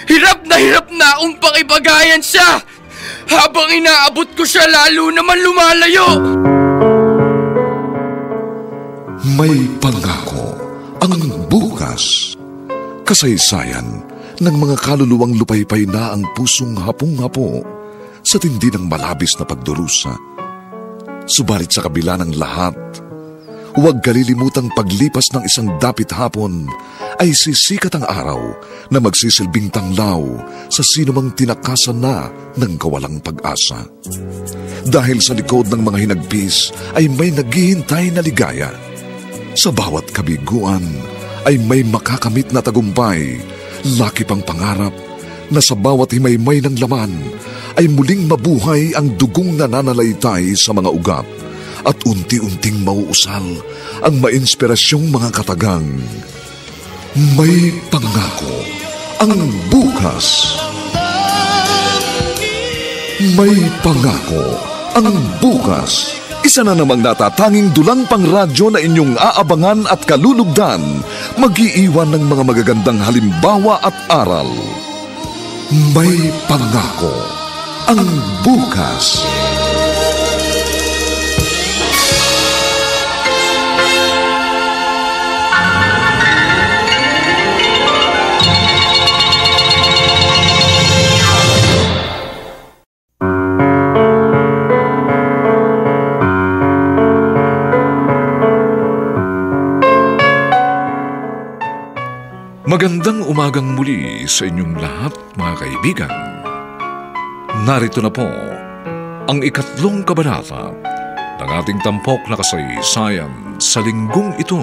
Hirap na akong pakibagayan siya. Habang inaabot ko siya, lalo naman lumalayo. May pangako ang bukas. Kasaysayan ng mga kaluluwang lupaypay na ang pusong hapong-hapo sa tindi ng malabis na pagdurusa. Subalit sa kabila ng lahat, huwag kalilimutang paglipas ng isang dapit hapon ay sisikat ang araw na magsisilbing tanglaw sa sinumang tinakasan na ng kawalang pag-asa. Dahil sa likod ng mga hinagpis ay may naghihintay na ligaya. Sa bawat kabiguan ay may makakamit na tagumpay, laki pang pangarap na sa bawat himaymay ng laman ay muling mabuhay ang dugong nananalaytay sa mga ugat at unti-unting mauusal ang mainspirasyong mga katagang. May pangako ang bukas. May pangako ang bukas. Isa na namang natatanging dulang pangradyo na inyong aabangan at kalulugdan, mag-iiwan ng mga magagandang halimbawa at aral. May pangako ang bukas. Magandang umagang muli sa inyong lahat, mga kaibigan. Narito na po ang 3 kabanata ng ating tampok na kasaysayan sa linggong ito,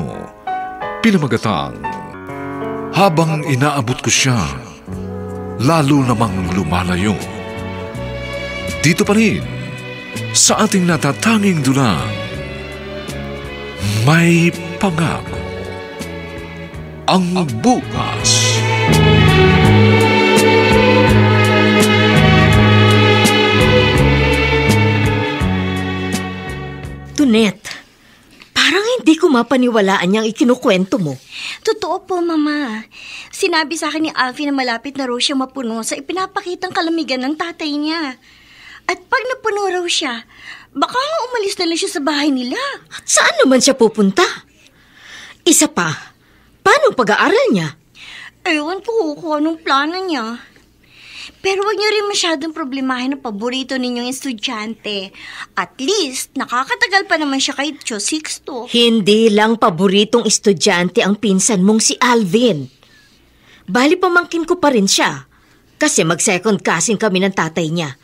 pinamagatang Habang inaabot ko siya, lalo namang lumalayo. Dito pa rin sa ating natatanging dulang, may pangako ang bukas. Tunet, parang hindi ko mapaniwalaan yung ikinukwento mo. Totoo po, Mama. Sinabi sa akin ni Alfie na malapit na raw siya mapuno sa ipinapakitang kalamigan ng tatay niya. At pag napuno raw siya, baka nga umalis na lang siya sa bahay nila. At saan naman siya pupunta? Isa pa, paano pag-aaral niya? Ewan ko kung anong plano niya. Pero wag niyo rin masyadong problemahin ang paborito ninyong estudyante. At least, nakakatagal pa naman siya kay Tio Sixto. Hindi lang paboritong estudyante ang pinsan mong si Alvin. Bali pamangkin ko pa rin siya. Kasi mag-second cousin kami ng tatay niya.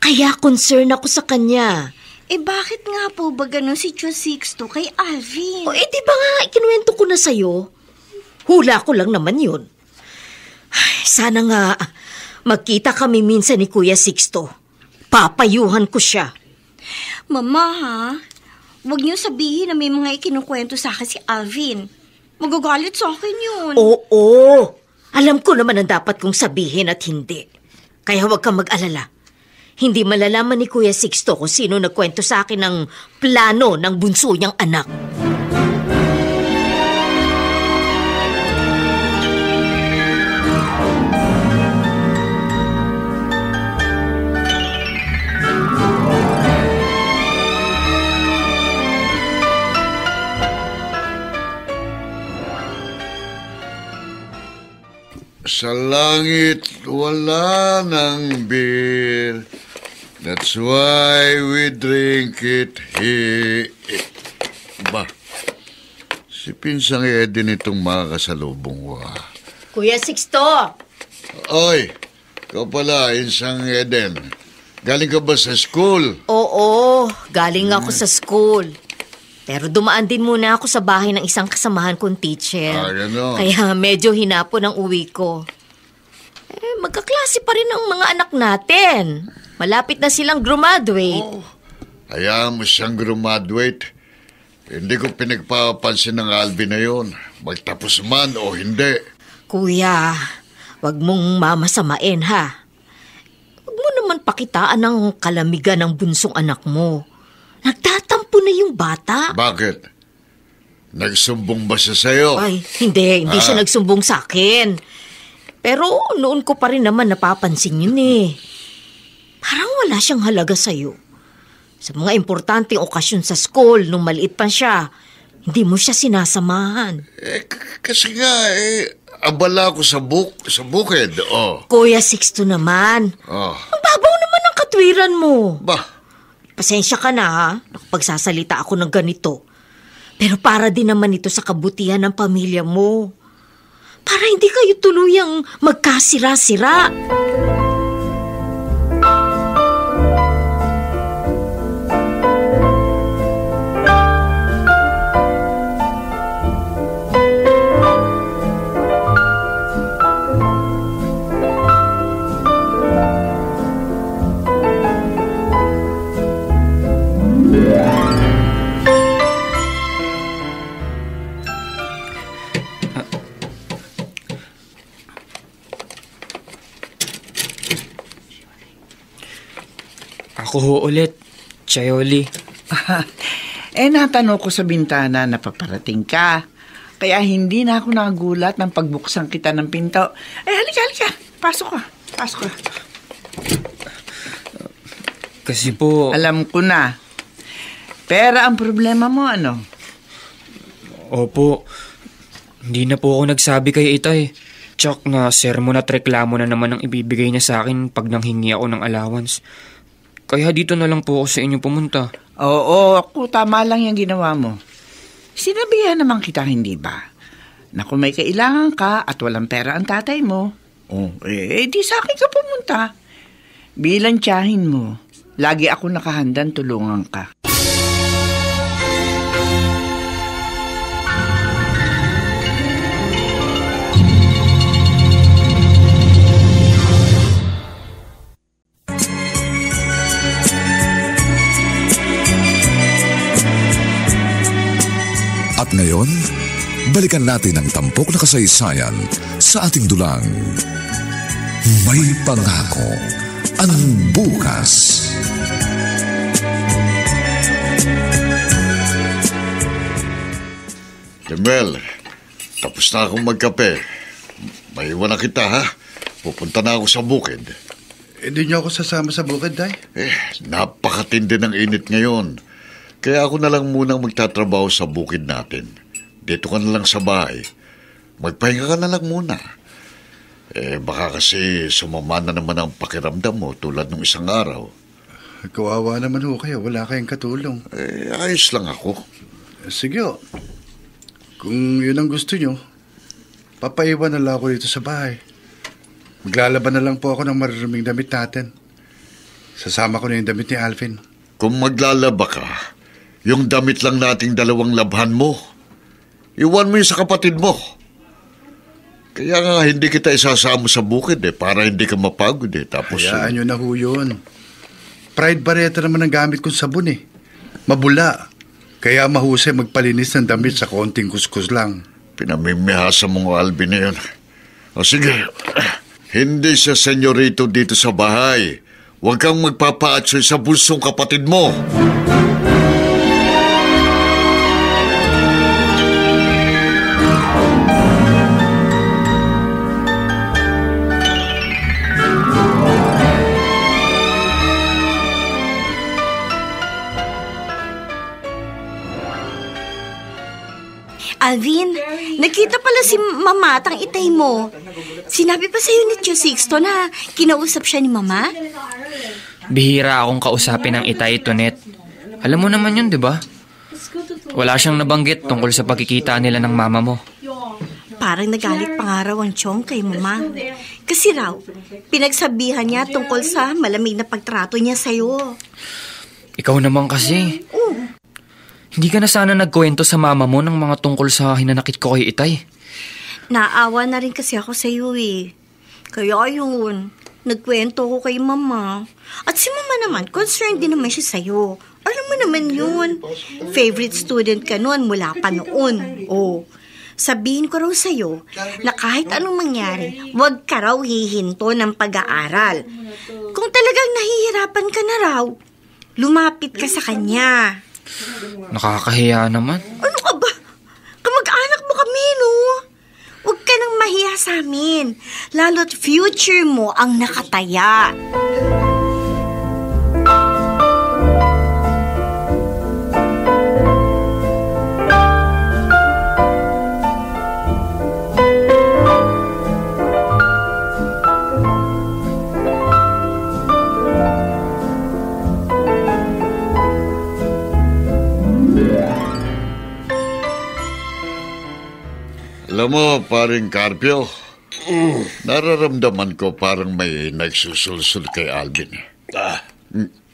Kaya concern ako sa kanya. Bakit nga po ba ganun si Tio Sixto kay Alvin? Di ba nga ikinuwento ko na sa'yo? Hula ko lang naman yun. Ay, sana nga magkita kami minsan ni Kuya Sixto. Papayuhan ko siya. Mama, ha? Huwag niyo sabihin na may mga ikinukwento sa akin si Alvin. Magagalit sa akin yun. Oo. Alam ko naman ang dapat kong sabihin at hindi. Kaya huwag kang mag-alala. Hindi malalaman ni Kuya Sixto kung sino nagkwento sa akin ng plano ng bunso niyang anak. Sa langit wala ng beer. That's why we drink it here. Ba, si Pinsang Eden itong mga kasalubong ko. Kuya Sixto! Oy, ikaw pala, Pinsang Eden. Galing ka ba sa school? Oo, galing ako sa school. Pero dumaan din muna ako sa bahay ng isang kasamahan kong teacher. Gano'n. Kaya medyo hinapon ang uwi ko. Magkaklase pa rin ang mga anak natin. Malapit na silang graduate. Hayaan mo siyang graduate. Hindi ko pinagpapansin ng Alvin na yun. Magtapos man o hindi. Kuya, wag mong mamasamain ha. Wag mo naman pakitaan ng kalamigan ng bunsong anak mo. Nagtatampo na yung bata. Bakit? Nagsumbong ba siya sa'yo? Ay, hindi siya nagsumbong sa akin. Pero noon ko pa rin naman napapansin yun eh. Parang wala siyang halaga sa'yo. Sa mga importanteng okasyon sa school nung maliit pa siya, hindi mo siya sinasamahan. Kasi nga, abala ako sa bukid. Kuya Sixto naman. Ang babaw naman ang katwiran mo. Pasensya ka na ha, nakapagsasalita ako ng ganito. Pero para din naman ito sa kabutihan ng pamilya mo. Para hindi kayo tuluyang magkasira-sira. Ako ho ulit, Chayoli. Natanong ko sa bintana na paparating ka. Kaya hindi na ako nagulat ng pagbuksan kita ng pinto. Halika. Pasok ka. Kasi po... Alam ko na. Pero ang problema mo ano? Opo, hindi na po ako nagsabi kay Itay. Tsak na sermon at reklamo na naman ang ibibigay niya sa akin pag nanghingi ako ng allowance. Kaya dito na lang po ako sa inyo pumunta. Oo, ako tama lang yung ginawa mo. Sinabihan naman kita, hindi ba? Na kung may kailangan ka at walang pera ang tatay mo, di sa akin ka pumunta. Bilang tiyahin mo, lagi ako nakahandang tulungan ka. At ngayon, balikan natin ang tampok na kasaysayan sa ating dulang. May pangako ang bukas. Demel, tapos na akong magkape. Maiwan na kita, ha? Pupunta na ako sa bukid. Hindi niyo ako sasama sa bukid, Day? Napakatindi ng init ngayon. Kaya ako na lang munang magtatrabaho sa bukid natin. Dito ka na lang sa bahay. Magpahinga ka na lang muna. Baka kasi sumama na naman ang pakiramdam mo tulad ng isang araw. Kawawa naman ho kayo. Wala kayong katulong. Ayos lang ako. Sige ho. Kung yun ang gusto nyo, papaiwan na lang ako dito sa bahay. Maglalaban na lang po ako ng maruruming damit natin. Sasama ko na yung damit ni Alvin. Kung maglalaba ka, yung damit lang nating dalawang labhan mo. Iwan mo yun sa kapatid mo. Kaya nga hindi kita isasama sa bukid para hindi ka mapagod Tapos, hayaan nyo na ho yun. Pride Barretta naman ang gamit kong sabon Mabula. Kaya mahusay magpalinis ng damit sa konting kuskus lang. Pinamimihasa mong Alvin na yun. O sige, Hindi siya senyorito dito sa bahay. Huwag kang magpapaatsoy sa bunsong kapatid mo. Alvin, nakita pala si Mama at ang itay mo. Sinabi pa sa'yo ni Tio Sixto na kinausap siya ni Mama? Bihira akong kausapin ng itay, Tonet. Alam mo naman yun, di ba? Wala siyang nabanggit tungkol sa pagkikita nila ng mama mo. Parang nagalit pa nga raw ang Chong kay Mama. Kasi raw, pinagsabihan niya tungkol sa malamig na pagtrato niya sa'yo. Ikaw naman kasi. Hindi ka na sana nagkwento sa mama mo ng mga tungkol sa hinanakit ko kay Itay. Naawa na rin kasi ako sa iyo eh. Kaya yun, nagkwento ko kay Mama. At si Mama naman, concerned din naman siya sa iyo. Alam mo naman yun. Favorite student ka noon mula pa noon. Oh, sabihin ko raw sa iyo na kahit anong mangyari, huwag ka raw hihinto ng pag-aaral. Kung talagang nahihirapan ka na raw, lumapit ka sa kanya. Nakakahiya naman. Ano ka ba? Kamag-anak mo kami, no? Huwag ka nang mahiya sa amin. Lalo't future mo ang nakataya. Alam mo, paring Carpio, nararamdaman ko parang may nagsusulsul kay Alvin.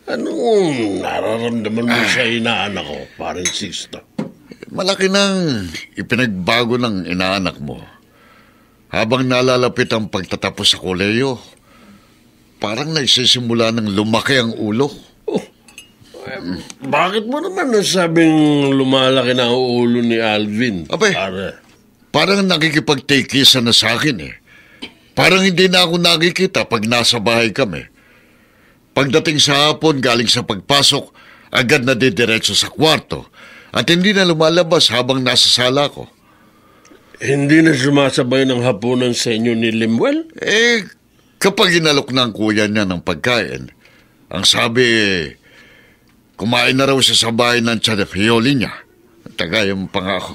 Anong nararamdaman mo sa inaanak ko, paring Sixto? Malaki nang ipinagbago ng inaanak mo. Habang nalalapit ang pagtatapos sa koleyo, parang nagsisimula ng lumaki ang ulo. Bakit mo naman nasabing lumalaki na ang ulo ni Alvin? Abay, parang nakikipag-take-kisa na sa akin eh. Parang hindi na ako nakikita pag nasa bahay kami. Pagdating sa hapon galing sa pagpasok, agad na didiretso sa kwarto at hindi na lumalabas habang nasa sala ko. Hindi na sumasabay ng hapunan sa inyo ni Limuel? Kapag inalok na ang kuya niya ng pagkain, ang sabi, kumain na raw siya sa bahay ng tiyadafiyoli niya. Tagay yung pangako.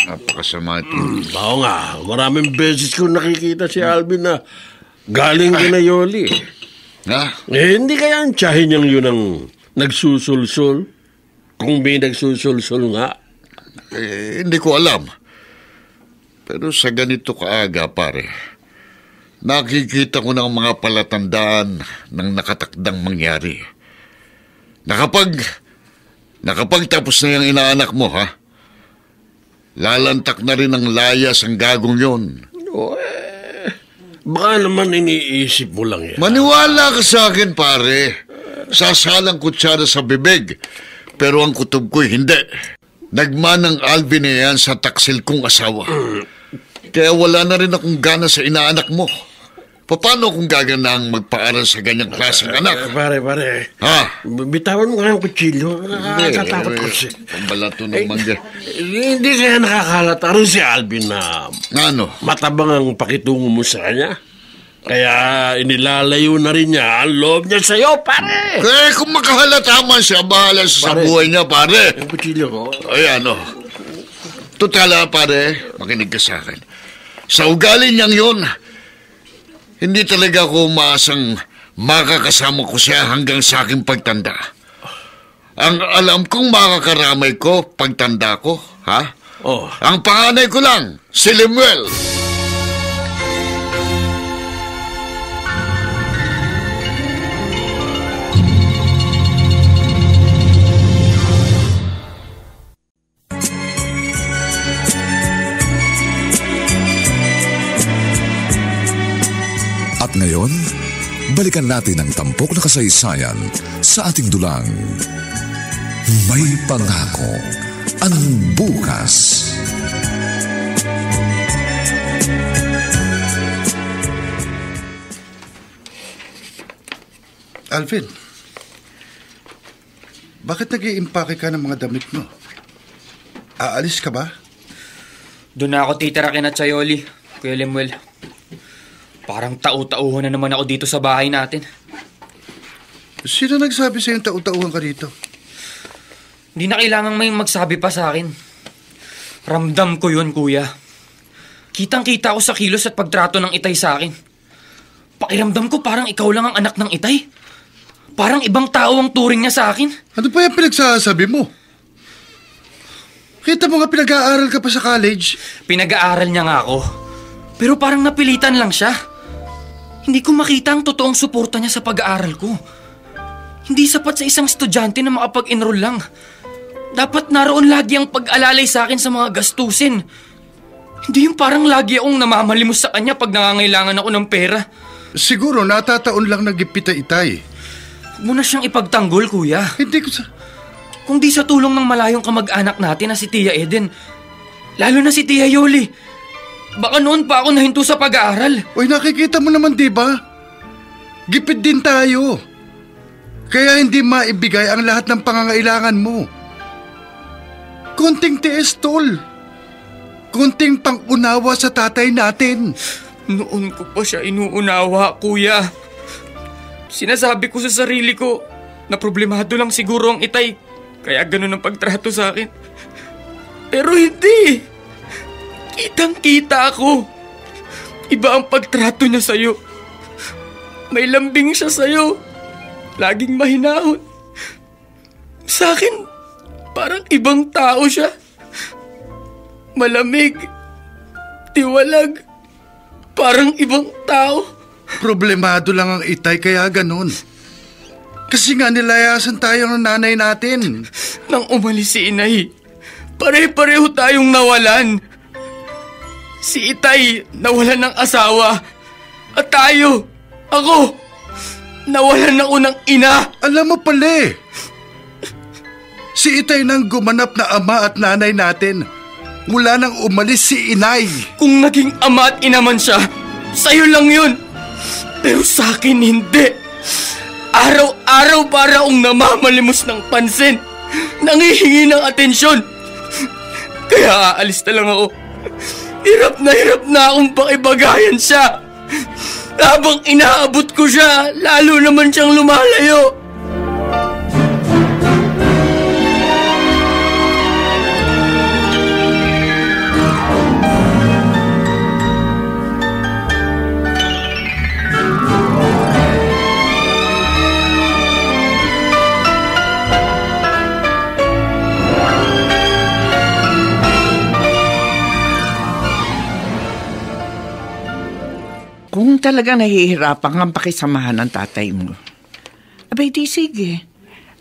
Napakasama ito. Oo nga, maraming beses ko nakikita si Alvin na galing Ginayoli. Hindi kaya ang tiyahin niyang yun ang nagsusulsul? Kung may nagsusulsul nga? Hindi ko alam. Pero sa ganito kaaga, pare, nakikita ko ng mga palatandaan ng nakatakdang mangyari. Nakapagtapos na yung inaanak mo, ha? Lalantak na rin ng layas ang gagong yon. Baka naman iniisip mo lang yan. Maniwala ka sa akin, pare. Sasalang kutsara sa bibig. Pero ang kutob ko'y hindi. Nagmanang Alvin na yan sa taksil kong asawa. Kaya wala na rin akong gana sa inaanak mo. Paano kung gaganang magpaaral sa ganyang klaseng anak? Pare. Ha? Bitawan mo nga yung kutsilyo. Nakakatakot ko siya. Pambalato ng mangga. Hindi kaya nakakalata rin si Alvin na matabang ang pakitungo mo sa kanya. Kaya inilalayo na rin niya ang loob niya sa'yo, pare. Kung makahalata man siya, bahala sa buhay niya, pare. Yung kutsilyo ko. Ayan, Tutala, pare, makinig ka sa akin. Sa ugali niyang yun, hindi talaga ako umaasang makakasama ko siya hanggang sa aking pagtanda. Ang alam kong makakaramay ko pagtanda ko, ha? Ang panganay ko lang, si Limuel. At ngayon, balikan natin ang tampok na kasaysayan sa ating dulang. May pangako ang bukas. Alvin, bakit nag-iimpake ka ng mga damit mo? Aalis ka ba? Doon na ako titira kina Chayoli, Kuya Lemuel. Parang tau-tauhan na naman ako dito sa bahay natin. Sino nagsabi sa'yo yung tau-tauhan ka dito? Hindi na kailangang may magsabi pa sa akin. Ramdam ko yun, Kuya. Kitang-kita ko sa kilos at pagtrato ng Itay sa akin. Pakiramdam ko parang ikaw lang ang anak ng Itay. Parang ibang tao ang turing niya sa akin. Ano pa yung pinagsasabi mo? Kita mo nga pinag-aaral ka pa sa college. Pinag-aaral niya nga ako. Pero parang napilitan lang siya. Hindi ko makita ang totoong suporta niya sa pag-aaral ko. Hindi sapat sa isang estudyante na makapag-enroll lang. Dapat naroon lagi ang pag-alalay sa akin sa mga gastusin. Hindi yung parang lagi akong namamalimos sa kanya pag nangangailangan ako ng pera. Siguro natataon lang nagipita Itay. Huwag mo na siyang ipagtanggol, Kuya. Hindi ko sa... Kung di sa tulong ng malayong kamag-anak natin na si Tia Eden, lalo na si Tia Yoli, baka noon pa ako nahinto sa pag-aaral. Uy, nakikita mo naman, di ba? Gipit din tayo. Kaya hindi maibigay ang lahat ng pangangailangan mo. Konting tiis, tol. Konting pang-unawa sa tatay natin. Noon ko pa siya inuunawa, Kuya. Sinasabi ko sa sarili ko na problemado lang siguro ang Itay, kaya ganun ang pagtrato sa akin. Pero hindi. Kitang-kita ako. Iba ang pagtrato niya sa'yo. May lambing siya sa'yo. Laging mahinahon. Sa akin, parang ibang tao siya. Malamig. Tiwalag. Parang ibang tao. Problemado lang ang Itay kaya ganun. Kasi nga nilayasan tayo ng nanay natin. Nang umalis si Inay, pare-pareho tayong nawalan. Si Itay nawalan ng asawa. At tayo, ako, nawalan ako ng ina. Alam mo pala si Itay nang gumanap na ama at nanay natin mula nang umalis si Inay. Kung naging ama at ina man siya, sa'yo lang yun. Pero sa akin hindi. Araw-araw para akong namamalimos ng pansin. Nangihingi ng atensyon. Kaya aalis na lang ako. Hirap na akong pakibagayan siya. Habang inaabot ko siya, lalo naman siyang lumalayo. Kung talagang nahihirapan kang pakisamahan ng tatay mo, abay di sige.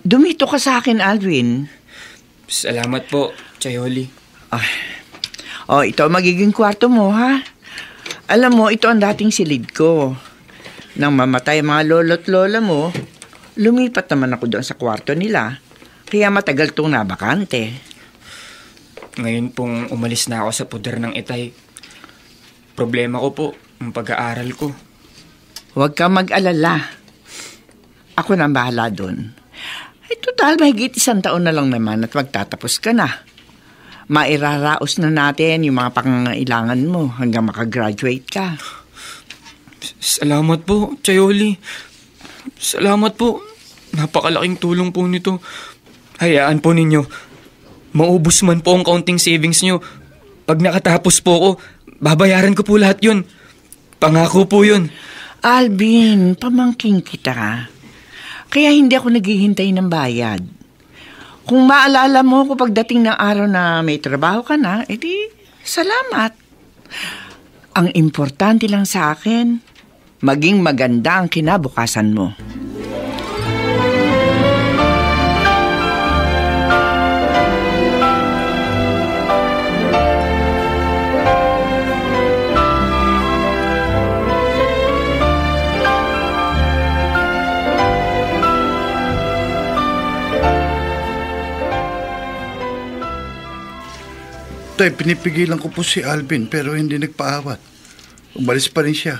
Dumito ka sa akin, Alvin. Salamat po, Chayoli. Ito ang magiging kwarto mo, ha? Alam mo, ito ang dating silid ko. Nang mamatay mga lolo't lola mo, lumipat naman ako doon sa kwarto nila. Kaya matagal itong nabakante. Ngayon pong umalis na ako sa puder ng Itay, problema ko po, ang pag-aaral ko. Huwag kang mag-alala. Ako na bahala doon. Total, mahigit 1 taon na lang naman at magtatapos ka na. Mairaraos na natin yung mga pangangailangan mo hanggang makagraduate ka. Salamat po, Chayoli. Salamat po. Napakalaking tulong po nito. Hayaan po ninyo. Maubos man po ang kaunting savings nyo. Pag nakatapos po ako, babayaran ko po lahat yun. Pangako po yun. Alvin, pamangking kita. Kaya hindi ako naghihintay ng bayad. Kung maalala mo ko pagdating ng araw na may trabaho ka na, edi salamat. Ang importante lang sa akin, maging maganda ang kinabukasan mo. Tay, pinipigilan ko po si Alvin pero hindi nagpaawat. Umalis pa rin siya.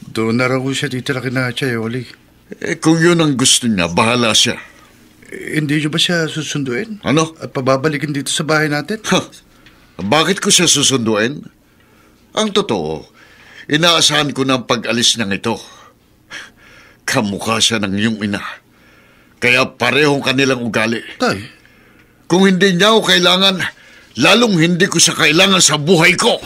Doon na raw siya titira kina Chayoli. Kung yun ang gusto niya, bahala siya. Hindi niyo ba siya susunduin? Ano? At pababalikin dito sa bahay natin? Bakit ko siya susunduin? Ang totoo, inaasahan ko na ang pag-alis niyang ito. Kamukha siya ng iyong ina. Kaya parehong kanilang ugali. Tay. Kung hindi niya ako kailangan, lalong hindi ko siya kailangan sa buhay ko.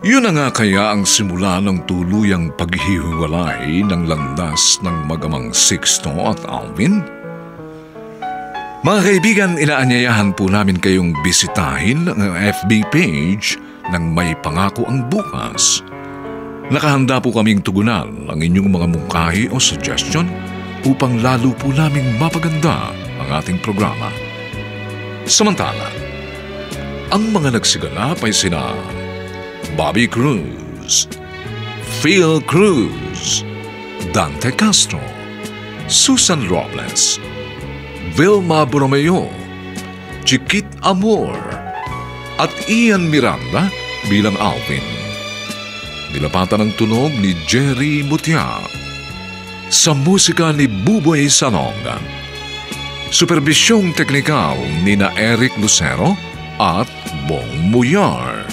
Yun na nga kaya ang simula ng tuluyang paghihiwalay ng landas ng magamang Sixto at Alvin? Mga kaibigan, inaanyayahan po namin kayong bisitahin ang FB page ng May Pangako ang Bukas. Nakahanda po kaming tugunan ang inyong mga mungkahi o suggestion upang lalo po naming mapaganda ang ating programa. Samantala, ang mga nagsiganap ay sina Bobby Cruz, Phil Cruz, Dante Castro, Susan Robles, Vilma Borromeo, Chiquit Amor, at Ian Miranda bilang Alvin. Nilapatan ng tunog ni Jerry Mutia. Sa musika ni Buboy Salonga. Superbisyong teknikal ni na Eric Lucero at Bong Muyar.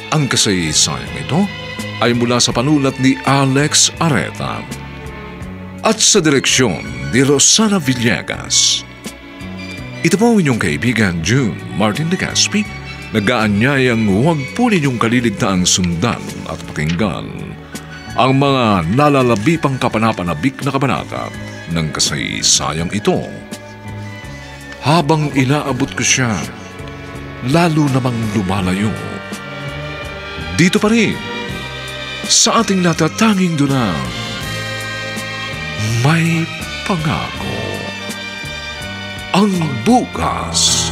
Ang kasaysayang ito ay mula sa panulat ni Alex Areta at sa direksyon ni Rosana Villegas. Ito po ang inyong kaibigan June Martin de Gaspi, nag-aanyayang huwag po ninyong kaliligtaang sundan at pakinggan ang mga nalalabi pang kapanapanabik na kabanata ng kasaysayang ito. Habang inaabot ko siya, lalo namang lumalayo. Dito pa rin, sa ating natatanging dunang, May Pangako ang Bukas.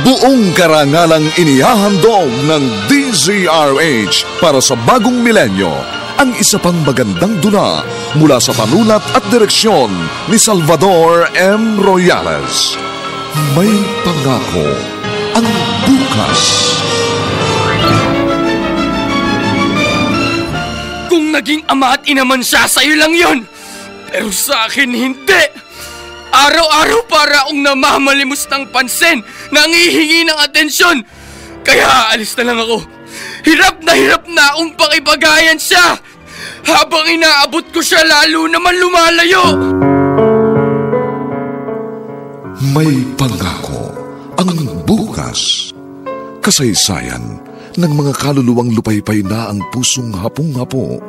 Buong karangalang inihahandog ng DZRH para sa bagong milenyo ang isa pang magandang dula mula sa panulat at direksyon ni Salvador M. Royales. May Pangako ang Bukas. Kung naging ama at ina man siya, sa'yo lang yun. Pero sa akin, hindi. Araw-araw para akong namamalimos ng pansin, nangihingi ng atensyon. Kaya alis na lang ako. Hirap na akong pakipagayan siya. Habang inaabot ko siya, lalo naman lumalayo. May Pangako ang Bukas. Kasaysayan ng mga kaluluwang lupaypay na ang pusong hapong-hapo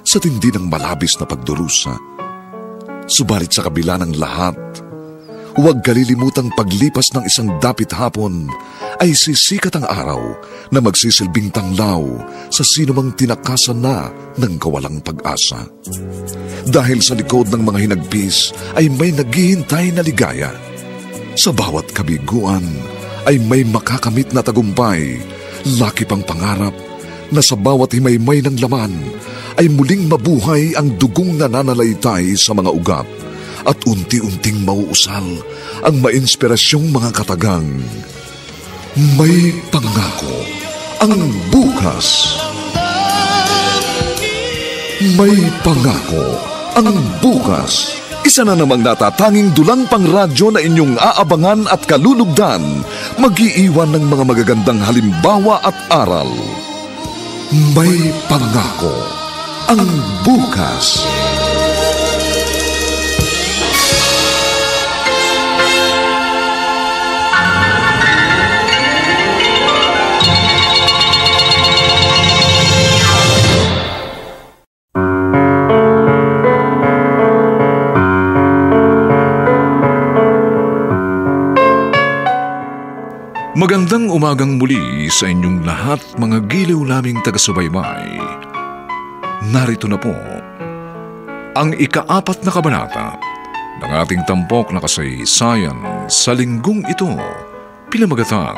sa tindi ng malabis na pagdurusa. Subalit sa kabila ng lahat, huwag kalilimutang paglipas ng isang dapit hapon ay sisikat ang araw na magsisilbing tanglaw sa sinumang tinakasan na ng kawalang pag-asa. Dahil sa likod ng mga hinagpis ay may naghihintay na ligaya. Sa bawat kabiguan ay may makakamit na tagumpay, laki pang pangarap na sa bawat himaymay ng laman ay muling mabuhay ang dugong nananalaytay sa mga ugat at unti-unting mauusal ang mainspirasyong mga katagang. May Pangako ang Bukas. May Pangako ang Bukas. Isa na namang natatanging dulang pangradyo na inyong aabangan at kalulugdan, mag-iiwan ng mga magagandang halimbawa at aral. May Pangako ang Bukas. Magandang umagang muli sa inyong lahat, mga giliw naming taga-subaybay. Narito na po ang ika-4 na kabanata ng ating tampok na kasaysayan sa linggong ito, pinamagatang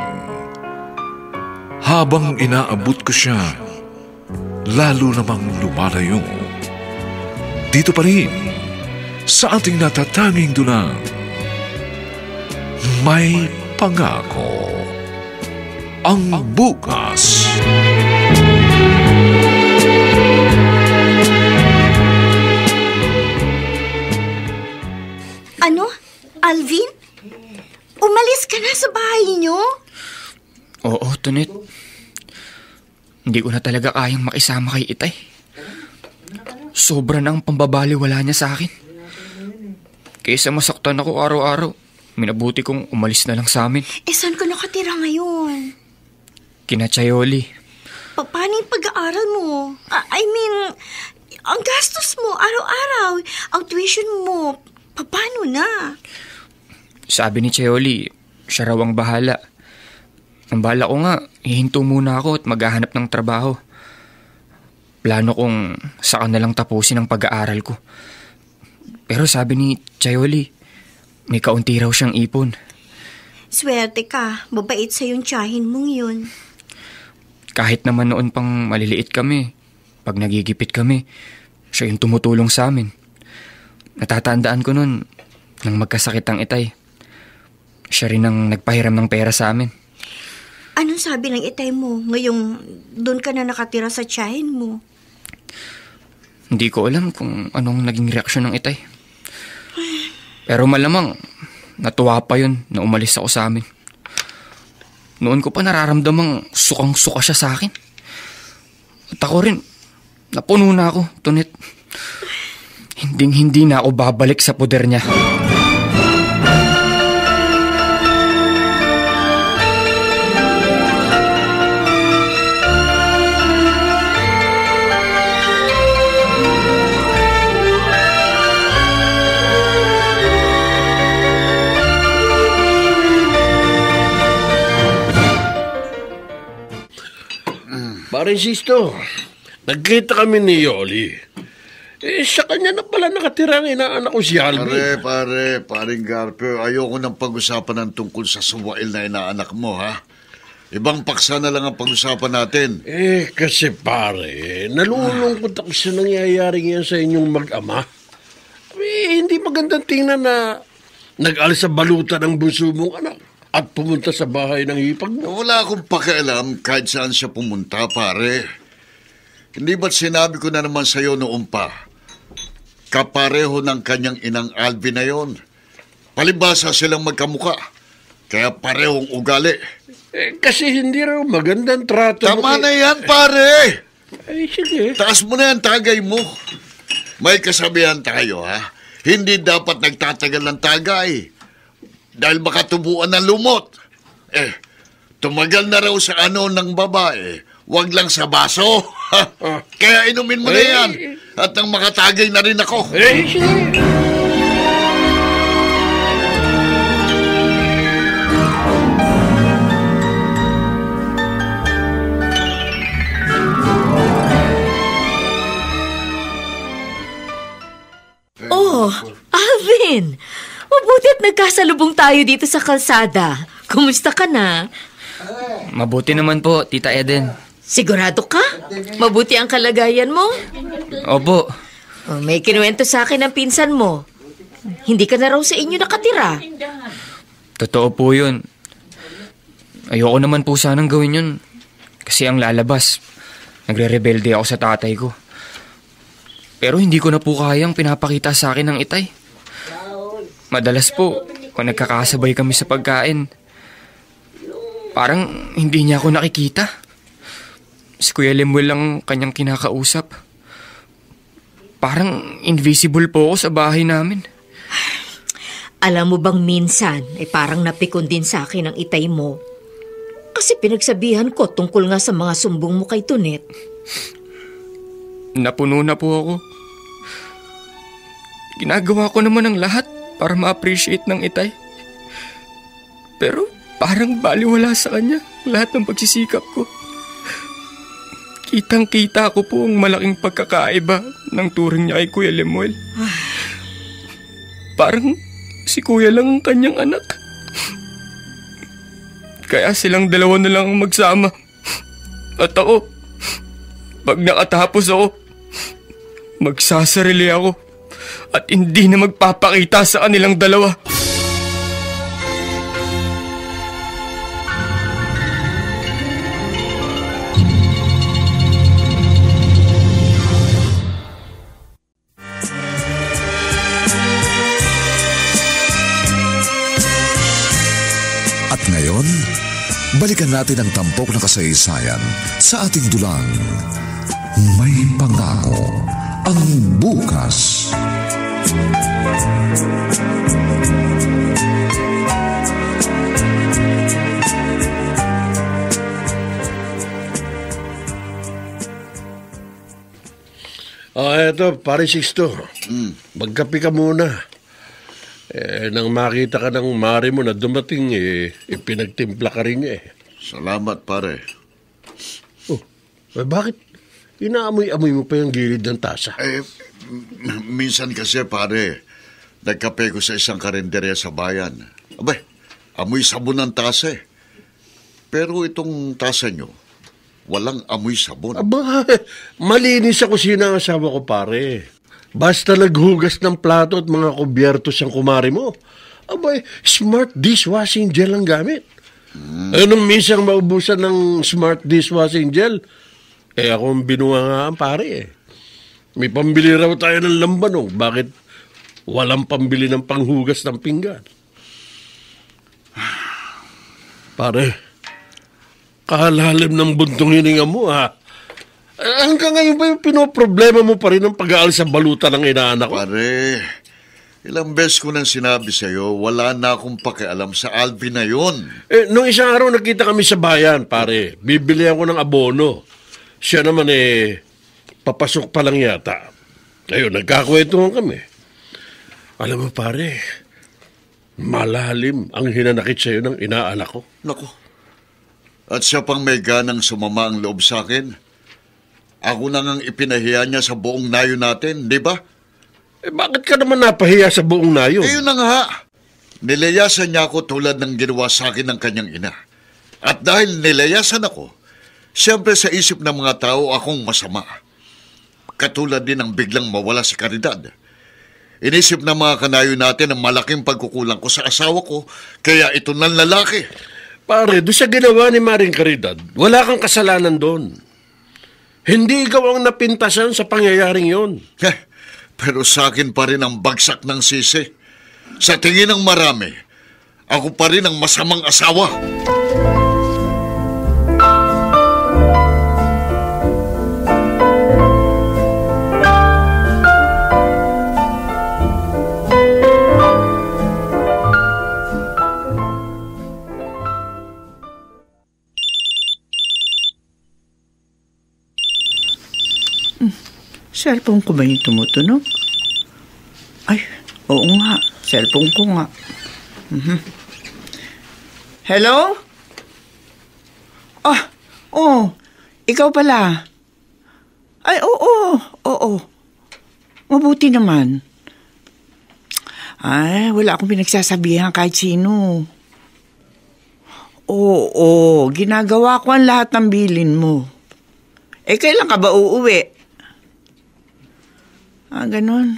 Habang Inaabot Ko Siya, Lalo Namang Lumalayo. Dito pa rin sa ating natatanging dunang May Pangako ang bukas. Ano? Alvin? Umalis ka na sa bahay niyo? Oo, Tonet. Hindi ko na talaga kayang makisama kay Itay. Sobra na ang pambabaliwala niya sa akin. Kaysa masaktan ako araw-araw, minabuti kong umalis na lang sa amin. Saan ka nakatira ngayon? Kina Chayoli. Paano yung pag-aaral mo? Ang gastos mo araw-araw, ang tuition mo, paano na? Sabi ni Chayoli, siya raw ang bahala. Ang bala ko nga, hihinto muna ako at maghahanap ng trabaho. Plano kong saka na lang tapusin ang pag-aaral ko. Pero sabi ni Chayoli, may kaunti raw siyang ipon. Swerte ka, mabait sa yung tiyahin mong yun. Kahit naman noon pang maliliit kami, pag nagigipit kami, siya yung tumutulong sa amin. Natatandaan ko noon, nang magkasakit ang Itay. Siya rin ang nagpahiram ng pera sa amin. Anong sabi ng Itay mo ngayong doon ka na nakatira sa tiyahin mo? Hindi ko alam kung anong naging reaksyon ng Itay. Pero malamang, natuwa pa yun na umalis ako sa amin. Noon ko pa nararamdamang sukang-suka siya sa akin. At ako rin, napuno na ako, Tonet. Hinding-hindi na ako babalik sa poder niya. Pare Sisto, nagkita kami ni Yoli. Sa kanya na pala nakatira ang inaanak ko si Alvin. Paring Garpio, ayoko nang pag-usapan ng tungkol sa suwail na inaanak mo, ha? Ibang paksa na lang ang pag-usapan natin. Kasi pare, nalulungkot ako sa nangyayari ngayon sa inyong mag-ama. Hindi magandang tingnan na nag-alis sa balutan ng bunso mong anak at pumunta sa bahay ng hipag mo. Wala akong pakialam kahit saan siya pumunta, pare. Hindi ba't sinabi ko na naman sa'yo noon pa, kapareho ng kanyang inang Alvin na yon. Palibasa silang magkamuka, kaya parehong ugali. Kasi hindi raw magandang trato. Tama na yan, pare! Sige. Taas mo na yan, tagay mo. May kasabihan tayo, ha? Hindi dapat nagtatagal ng tagay. Dahil baka tubuan ng lumot. Tumagal na raw sa ano ng babae, wag lang sa baso. Kaya inumin mo na yan. At nang makatagay na rin ako. Oh, Alvin! Mabuti at nagkasalubong tayo dito sa kalsada. Kumusta ka na? Mabuti naman po, Tita Eden. Sigurado ka? Mabuti ang kalagayan mo? Opo. May kinuwento sa akin ang pinsan mo. Hindi ka na raw sa inyo nakatira. Totoo po yun. Ayoko naman po sanang gawin yun. Kasi ang lalabas, nagre-rebelde ako sa tatay ko. Pero hindi ko na po kayang pinapakita sa akin ng Itay. Madalas po, kung nagkakasabay kami sa pagkain, parang hindi niya ako nakikita. Si Kuya Lemuel lang kanyang kinakausap. Parang invisible po ako sa bahay namin. Alam mo bang minsan, parang napikon din sa akin ang Itay mo. Kasi pinagsabihan ko tungkol nga sa mga sumbong mo kay Tonet. Napuno na po ako. Ginagawa ko naman ang lahat para ma-appreciate ng Itay. Pero Parang baliwala sa kanya lahat ng pagsisikap ko. Kitang-kita ko po ang malaking pagkakaiba ng turing niya kay Kuya Lemuel. Parang si Kuya lang ang kanyang anak. Kaya silang dalawa na lang ang magsama. At ako, pag nakatapos ako, magsasarili ako at hindi na magpapakita sa kanilang dalawa. At ngayon, balikan natin ang tampok na kasaysayan sa ating dulang May Pangako ang Bukas. Eto, pare Sixto. Magkape ka muna. Nang makita ka ng mare mo na dumating, ipinagtimpla ka rin niya. Salamat, pare. Bakit? Inaamoy-amoy mo pa yung gilid ng tasa. Minsan kasi, pare, nagkape ko sa isang karinderya sa bayan. Abay, amoy sabon ng tasa eh. Pero itong tasa nyo, walang amoy sabon. Aba, malinis sa kusina ang asawa ko, pare. Basta naghugas ng plato at mga kubyertos ang kumari mo. Abay, smart dishwashing gel ang gamit. Nung minsan maubusan ng smart dishwashing gel, ako ang binuhangaan, pare. May pambili raw tayo ng lambanog. Bakit walang pambili ng panghugas ng pinggan? Pare, kahalalim ng buntong hininga mo, ha? Hanggang ngayon ba yung pinoproblema mo pa rin ang pag-aalis sa baluta ng inaanak ko? Pare, ilang beses ko nang sinabi sa'yo, wala na akong pakialam sa Alvin na yun. Nung isang araw nakita kami sa bayan, pare. Bibili ako ng abono. Siya naman papasok pa lang yata. Ayun, nagkakwentuhan kami. Alam mo, pare, malalim ang hinanakit sa'yo ng inaanak ko. Naku. At siya pang may ganang sumama ang loob sa akin. Ako na ngang ipinahiya niya sa buong nayo natin, di ba? Bakit ka naman napahiya sa buong nayo? Yun na nga. Nilayasan niya ako tulad ng ginawa sa akin ng kanyang ina. At dahil nilayasan ako, siyempre sa isip ng mga tao akong masama. Katulad din ng biglang mawala si Caridad. Inisip ng mga kanayo natin ang malaking pagkukulang ko sa asawa ko, kaya ito ng lalaki. Pare, doon sa ginawa ni Maring Caridad, wala kang kasalanan doon. Hindi ikaw ang napintasan sa pangyayaring yon. Pero sa akin pa rin ang bagsak ng sisi. Sa tingin ng marami, ako pa rin ang masamang asawa. Cellphone ko ba yung tumutunog? Ay, oo nga. Cellphone ko nga. Hello? Ikaw pala. Ay, oo. Mabuti naman. Ay, wala akong pinagsasabihan kahit sino. Oo, ginagawa ko ang lahat ng bilin mo. Kailan ka ba uuwi? Ganun.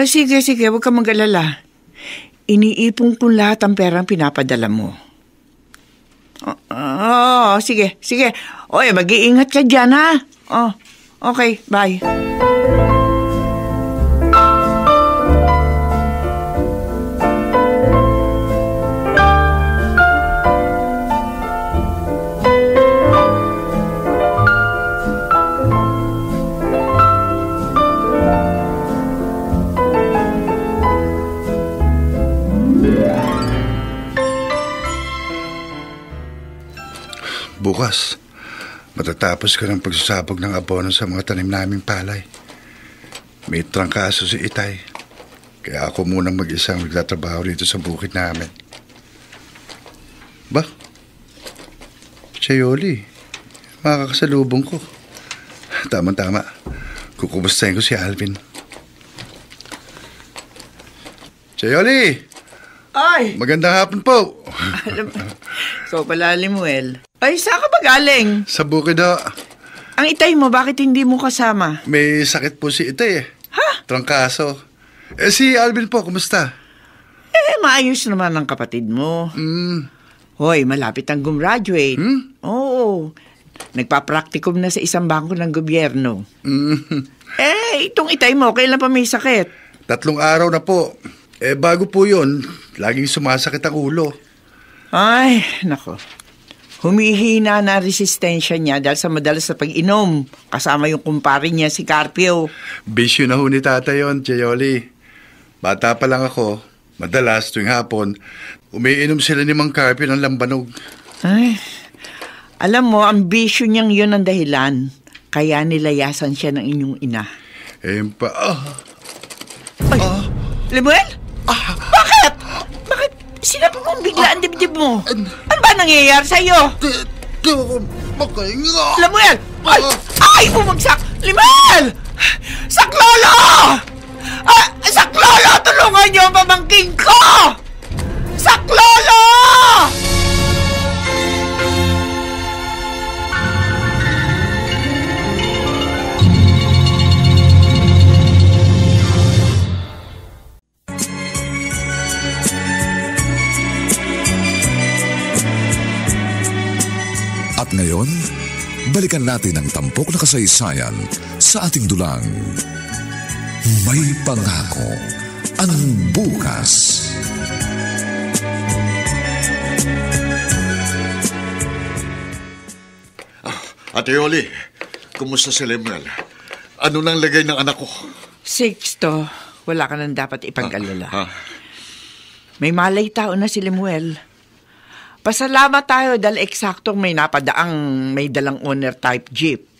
Sige, huwag ka mag-alala. Iniipon ko lahat ang perang pinapadala mo. Sige. Oy, mag-iingat ka dyan, ha? Okay, bye. Bukas, matatapos ko ng pagsasabog ng abono sa mga tanim naming palay. May trangkaso si Itay, kaya ako munang mag-isang magtatrabaho rito sa bukid namin. Ba? Chayoli, makakasalubong ko. Tama-tama. Kukumustahin ko si Alvin. Chayoli! Ay! Magandang hapon po. Ikaw pala, Lemuel. Ay, saan ka ba galing? Sa bukid ho. Ang itay mo, bakit hindi mo kasama? May sakit po si Itay Ha? Trangkaso. Si Alvin po, kumusta? Maayos naman ang kapatid mo. Hoy, malapit ang gumraduate. Oo. Nagpa-practicum na sa isang bangko ng gobyerno. Itong itay mo, kailan pa may sakit? 3 araw na po. Bago po yun, laging sumasakit ang ulo. Ay, nako. Humihina na resistensya niya dahil sa madalas na pag-inom. Kasama yung kumpare niya, si Carpio. Bisyo na ho ni tata yun, Chayoli. Bata pa lang ako, madalas tuwing hapon, umiinom sila ni Mang Carpio ng lambanog. Ay, alam mo, ang bisyo niyang yun ang dahilan. Kaya nilayasan siya ng inyong ina. Lemuel? Bakit? Bakit sinabi mong bigla ang dibdib mo? Ano ba nangyayari sa'yo? Di ako makahinga. Lemuel! Ay, bumagsak! Lemuel! Saklolo! Saklolo! Tulungan niyo ang pamangking ko! Saklolo! At ngayon, balikan natin ang tampok na kasaysayan sa ating dulang. May pangako ang bukas. Ate Yoli, kumusta si Lemuel? Ano nang lagay ng anak ko? Sixto, wala ka nang dapat ipag-alala. May malay tao na si Lemuel. Pasalamat tayo dahil eksaktong may napadaang may dalang owner type jeep.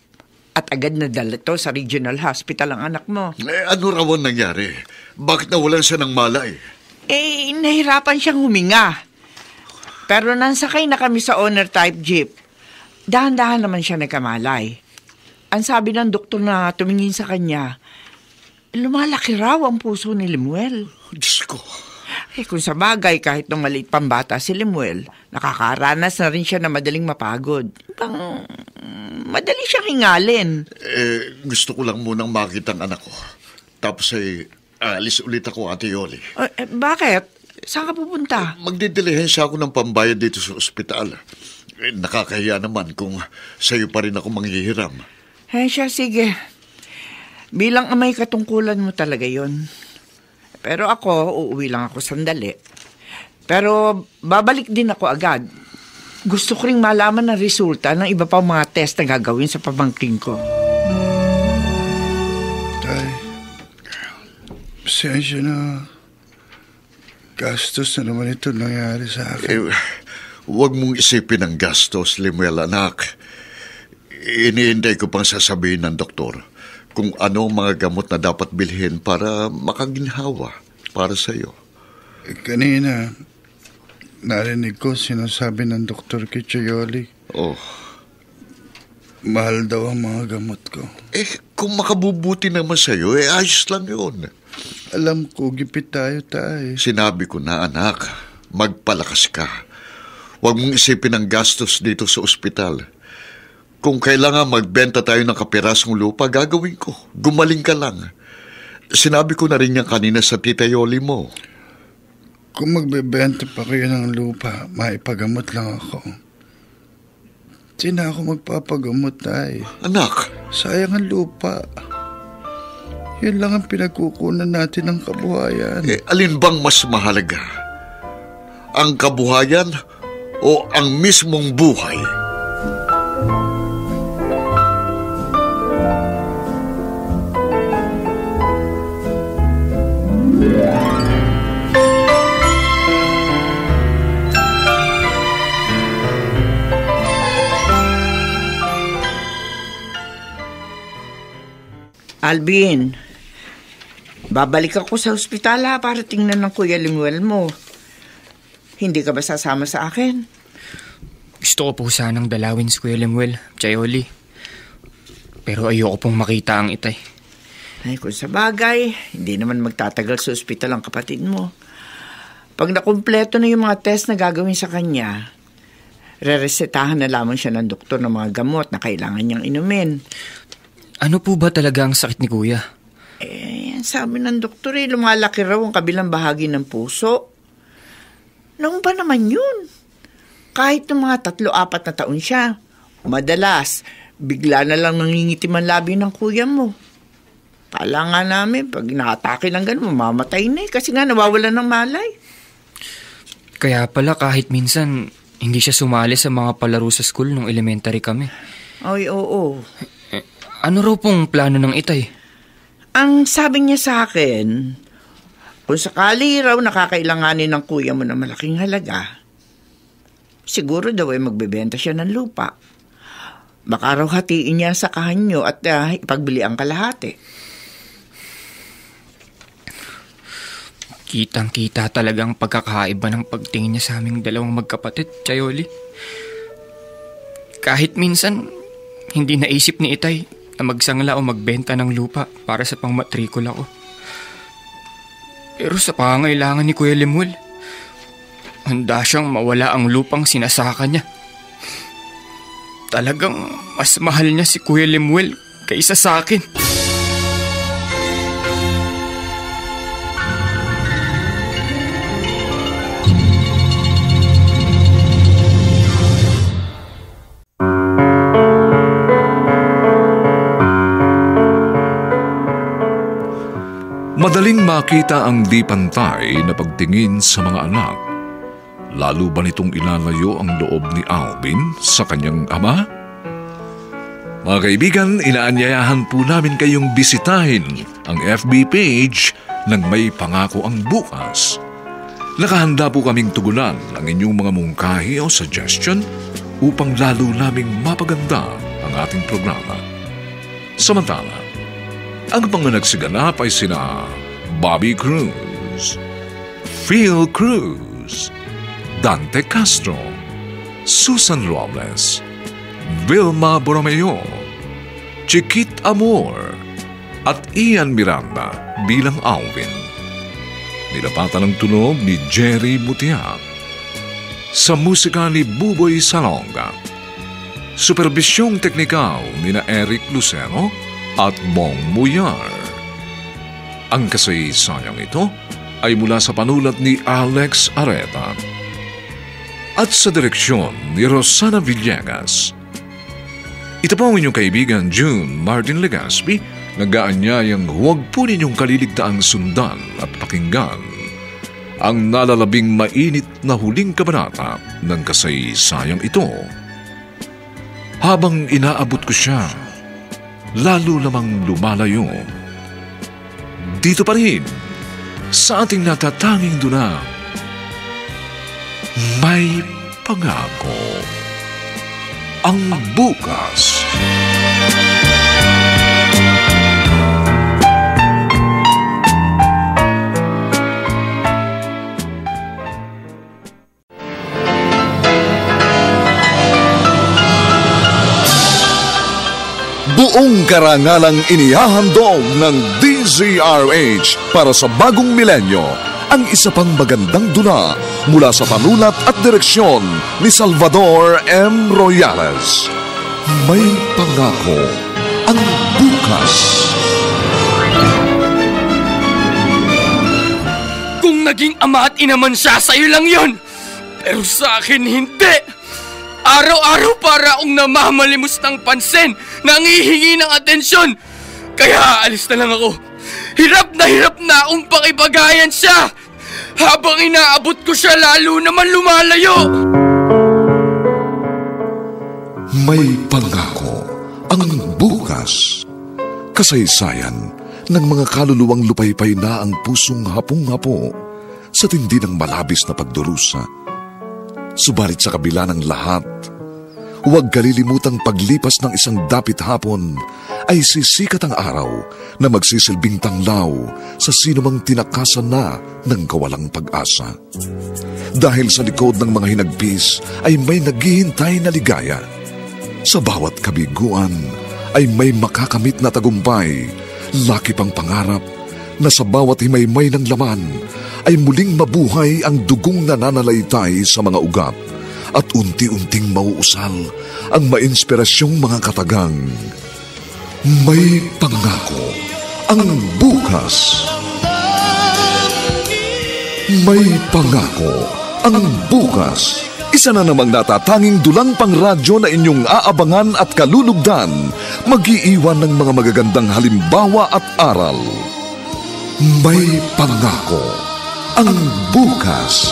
At agad na dala to sa regional hospital ang anak mo. Ano raw ang nangyari? Bakit nawalan siya ng malay? Nahirapan siyang huminga. Pero nansakay na kami sa owner type jeep. Dahan-dahan naman siya nagkamalay. Ang sabi ng doktor na tumingin sa kanya, lumalaki raw ang puso ni Lemuel. Diyos ko. Kung sa bagay, kahit nung maliit pang bata si Lemuel, nakakaranas na rin siya na madaling mapagod. Madali siyang hingalin. Gusto ko lang munang makita ang anak ko. Tapos alis ulit ako, Ate Yoli. Bakit? Saan ka pupunta? Magdidilihensya ako ng pambayad dito sa ospital. Nakakahiya naman kung sa'yo pa rin ako manghihiram. Siya, sige. Bilang may katungkulan mo talaga yon. Pero ako, uuwi lang ako sandali. Pero babalik din ako agad. Gusto ko ring malaman ang resulta ng iba pang mga test na gagawin sa pamangking ko. Tay, pasensya na. Gastos na naman ito nangyari sa akin. Huwag mong isipin ang gastos, Lemuel, anak. Iniintay ko pang sasabihin ng doktor kung ano ang mga gamot na dapat bilhin para makaginhawa para sa'yo. Kanina, narinig ko sinasabi ng Dr. Kichayoli. Mahal daw ang mga gamot ko. Kung makabubuti naman sa'yo, ayos lang yun. Alam ko, gipit tayo. Sinabi ko na, anak, magpalakas ka. Huwag mong isipin ang gastos dito sa ospital. Kung kailangan magbenta tayo ng kapirasong lupa, gagawin ko. Gumaling ka lang. Sinabi ko na rin yan kanina sa tita Yoli mo. Kung magbebenta pa kayo ng lupa, maipagamot lang ako. Di na ako magpapagamot, tay. Anak. Sayang ang lupa. Yun lang ang pinagkukunan natin ng kabuhayan. Alin bang mas mahalaga? Ang kabuhayan o ang mismong buhay? Alvin, babalik ako sa ospital para tingnan ng Kuya Lemuel mo. Hindi ka ba sasama sa akin? Gusto ko po sanang dalawin si Kuya Lemuel, Chayoli. Pero ayoko pong makita ang itay. Ay, kung sa bagay, hindi naman magtatagal sa ospital ang kapatid mo. Pag nakumpleto na yung mga test na gagawin sa kanya, reresetahan na lamang siya ng doktor ng mga gamot na kailangan niyang inumin. Ano po ba talaga ang sakit ni Kuya? Sabi ng doktor lumalaki raw ang kabilang bahagi ng puso. Noon pa naman yun. Kahit ng mga 3-4 na taon siya, madalas, bigla na lang nangingitim ang labi ng kuya mo. Kala nga namin, pag nakatake ng gano'n, mamamatay na kasi nga nawawalan ng malay. Kaya pala kahit minsan, hindi siya sumali sa mga palaro sa school nung elementary kami. Ay, oo. Ano raw pong plano ng itay? Ang sabi niya sa akin, kung sakali raw nakakailanganin ng kuya mo ng malaking halaga, siguro daw ay magbebenta siya ng lupa. Baka raw hatiin niya sa kahanyo at ipagbili ang kalahati. Kitang-kita talagang pagkakaiba ng pagtingin niya sa aming dalawang magkapatid, Chayoli. Kahit minsan, hindi naisip ni itay na magsangla o magbenta ng lupa para sa pangmatrikula ko. Pero sa pangailangan ni Kuya Lemuel, handa siyang mawala ang lupang sinasaka niya. Talagang mas mahal niya si Kuya Lemuel kaysa sa akin. Madaling makita ang di pantay na pagtingin sa mga anak. Lalo ba nitong ilalayo ang loob ni Alvin sa kanyang ama? Mga kaibigan, inaanyayahan po namin kayong bisitahin ang FB page ng May Pangako ang Bukas. Nakahanda po kaming tugunan ang inyong mga mungkahi o suggestion upang lalo naming mapaganda ang ating programa. Samantala, ang mga nagsiganap ay sina Bobby Cruz, Phil Cruz, Dante Castro, Susan Robles, Vilma Borromeo, Chiquit Amor, at Ian Miranda bilang Alvin. Nilapatan ng tunog ni Jerry Mutiak. Sa musika ni Buboy Salonga. Superbisyong teknikal ni na Eric Lucero at Bong Muyar. Ang kasaysayang ito ay mula sa panulat ni Alex Areta at sa direksyon ni Rosana Villegas. Ito po ang inyong kaibigan June Martin Legaspi, nag-aanyayang huwag po ninyong kaliligtaang sundan at pakinggan ang nalalabing mainit na huling kabanata ng kasaysayang ito. Habang inaabot ko siya, lalo namang lumalayo. Dito pa rin, sa ating natatanging duna, May Pangako ang Bukas. Buong karangalang inihahandog ng DZRH para sa bagong milenyo ang isa pang magandang dula mula sa panulat at direksyon ni Salvador M. Royales. May Pangako ang Bukas. Kung naging ama at ina man siya, sa'yo lang yun. Pero sa akin, hindi. Araw-araw para akong namamalimos ng pansin, nangihingi ng atensyon. Kaya alis na lang ako. Hirap na akong pakipagayan siya. Habang inaabot ko siya, lalo naman lumalayo. May Pangako ang Bukas. Kasaysayan ng mga kaluluwang lupaypay na ang pusong hapong-hapo sa tindi ng malabis na pagdurusa. Subalit sa kabila ng lahat, Huwag kalilimutang paglipas ng isang dapit hapon ay sisikat ang araw na magsisilbing tanglaw sa sinumang tinakasan na ng kawalang pag-asa. Dahil sa likod ng mga hinagpis ay may naghihintay na ligaya. Sa bawat kabiguan ay may makakamit na tagumpay, laki pang pangarap na sa bawat himaymay ng laman ay muling mabuhay ang dugong nananalaytay sa mga ugat at unti-unting mauusal ang mainspirasyong mga katagang. May pangako ang bukas. May pangako ang bukas. Isa na namang natatanging dulang pang radyo na inyong aabangan at kalulugdan, mag-iiwan ng mga magagandang halimbawa at aral. May pangako ang bukas.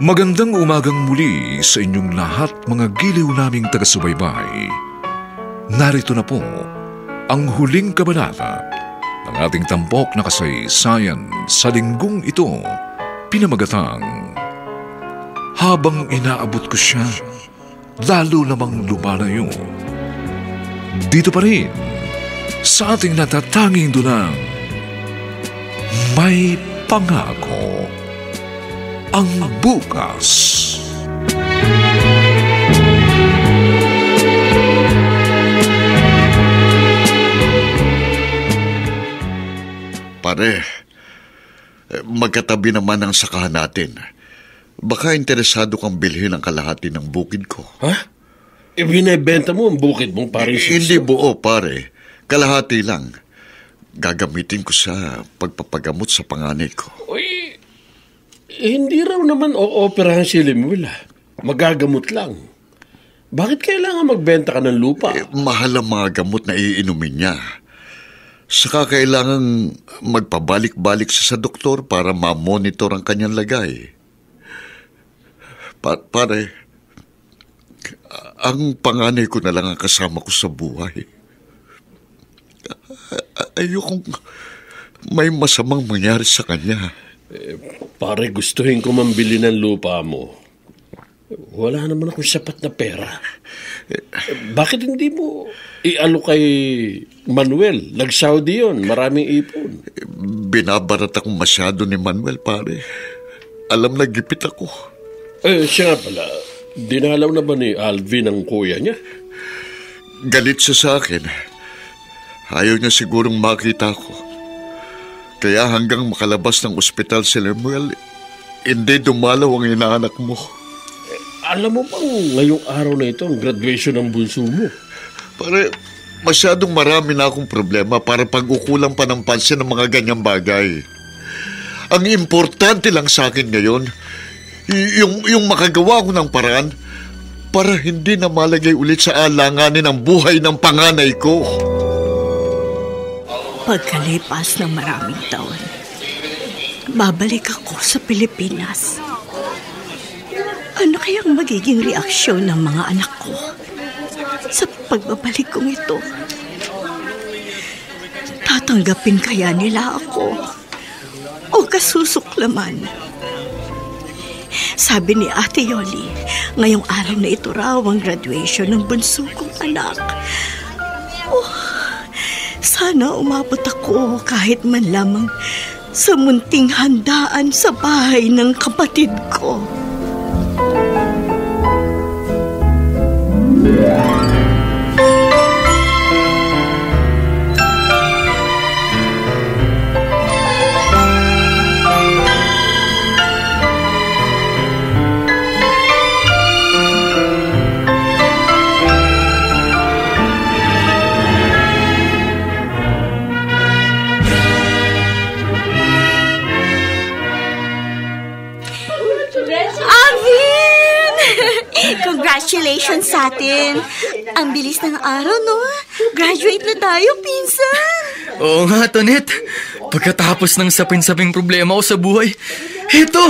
Magandang umagang muli sa inyong lahat, mga giliw naming taga-subaybay. Narito na po ang huling kabanata ng ating tampok na kasaysayan sa linggong ito, pinamagatang Habang Inaabot Ko Siya, Lalo Namang Lumalayo. Dito pa rin sa ating natatanging dunang May Pangako ang bukas. Pare, magkatabi naman ang sakahan natin. Baka interesado kang bilhin ang kalahati ng bukid ko. Ha? Ibinebenta mo ang bukid mong pare? Hindi buo, pare. Kalahati lang. Gagamitin ko sa pagpapagamot sa panganay ko. Uy, hindi raw naman o-operahan si Lemuel. Magagamot lang. Bakit kailangan magbenta ka ng lupa? Mahal ang mga gamot na iinumin niya. Saka kailangan magpabalik-balik siya sa doktor para ma-monitor ang kanyang lagay. Pare, ang panganay ko na lang ang kasama ko sa buhay. Ayokong may masamang mangyari sa kanya. Pare, gustuhin ko mambili ng lupa mo. Wala naman akong sapat na pera. Bakit hindi mo ialo kay Manuel? Nag-Saudi yun, maraming ipon. Binabarat akong masyado ni Manuel, pare. Alam na gipit ako. Siya nga pala, dinalaw na ba ni Alvin ang kuya niya? Galit siya sa akin. Ayaw niya sigurong makita ko. Kaya hanggang makalabas ng ospital si Lemuel, hindi dumalaw ang inaanak mo. Alam mo bang ngayong araw na ito ang graduation ng bunso mo? Pare, masyadong marami na akong problema para pag-ukulang pa ng pansin ng mga ganyang bagay. Ang importante lang sa akin ngayon, yung makagawa ko ng paraan para hindi na malagay ulit sa alanganin ang buhay ng panganay ko. Pagkalipas ng maraming taon, babalik ako sa Pilipinas. Ano kayang magiging reaksyon ng mga anak ko sa pagbabalik kong ito? Tatanggapin kaya nila ako o kasusuklaman? Sabi ni Ate Yoli, ngayong araw na ito raw ang graduation ng bunso kong anak. Sana umabot ako kahit man lamang sa munting handaan sa bahay ng kapatid ko. Congratulations sa atin. Ang bilis ng araw, no? Graduate na tayo, pinsan. Oo nga, Tonet. Pagkatapos ng sapin-saping problema ko sa buhay, eto,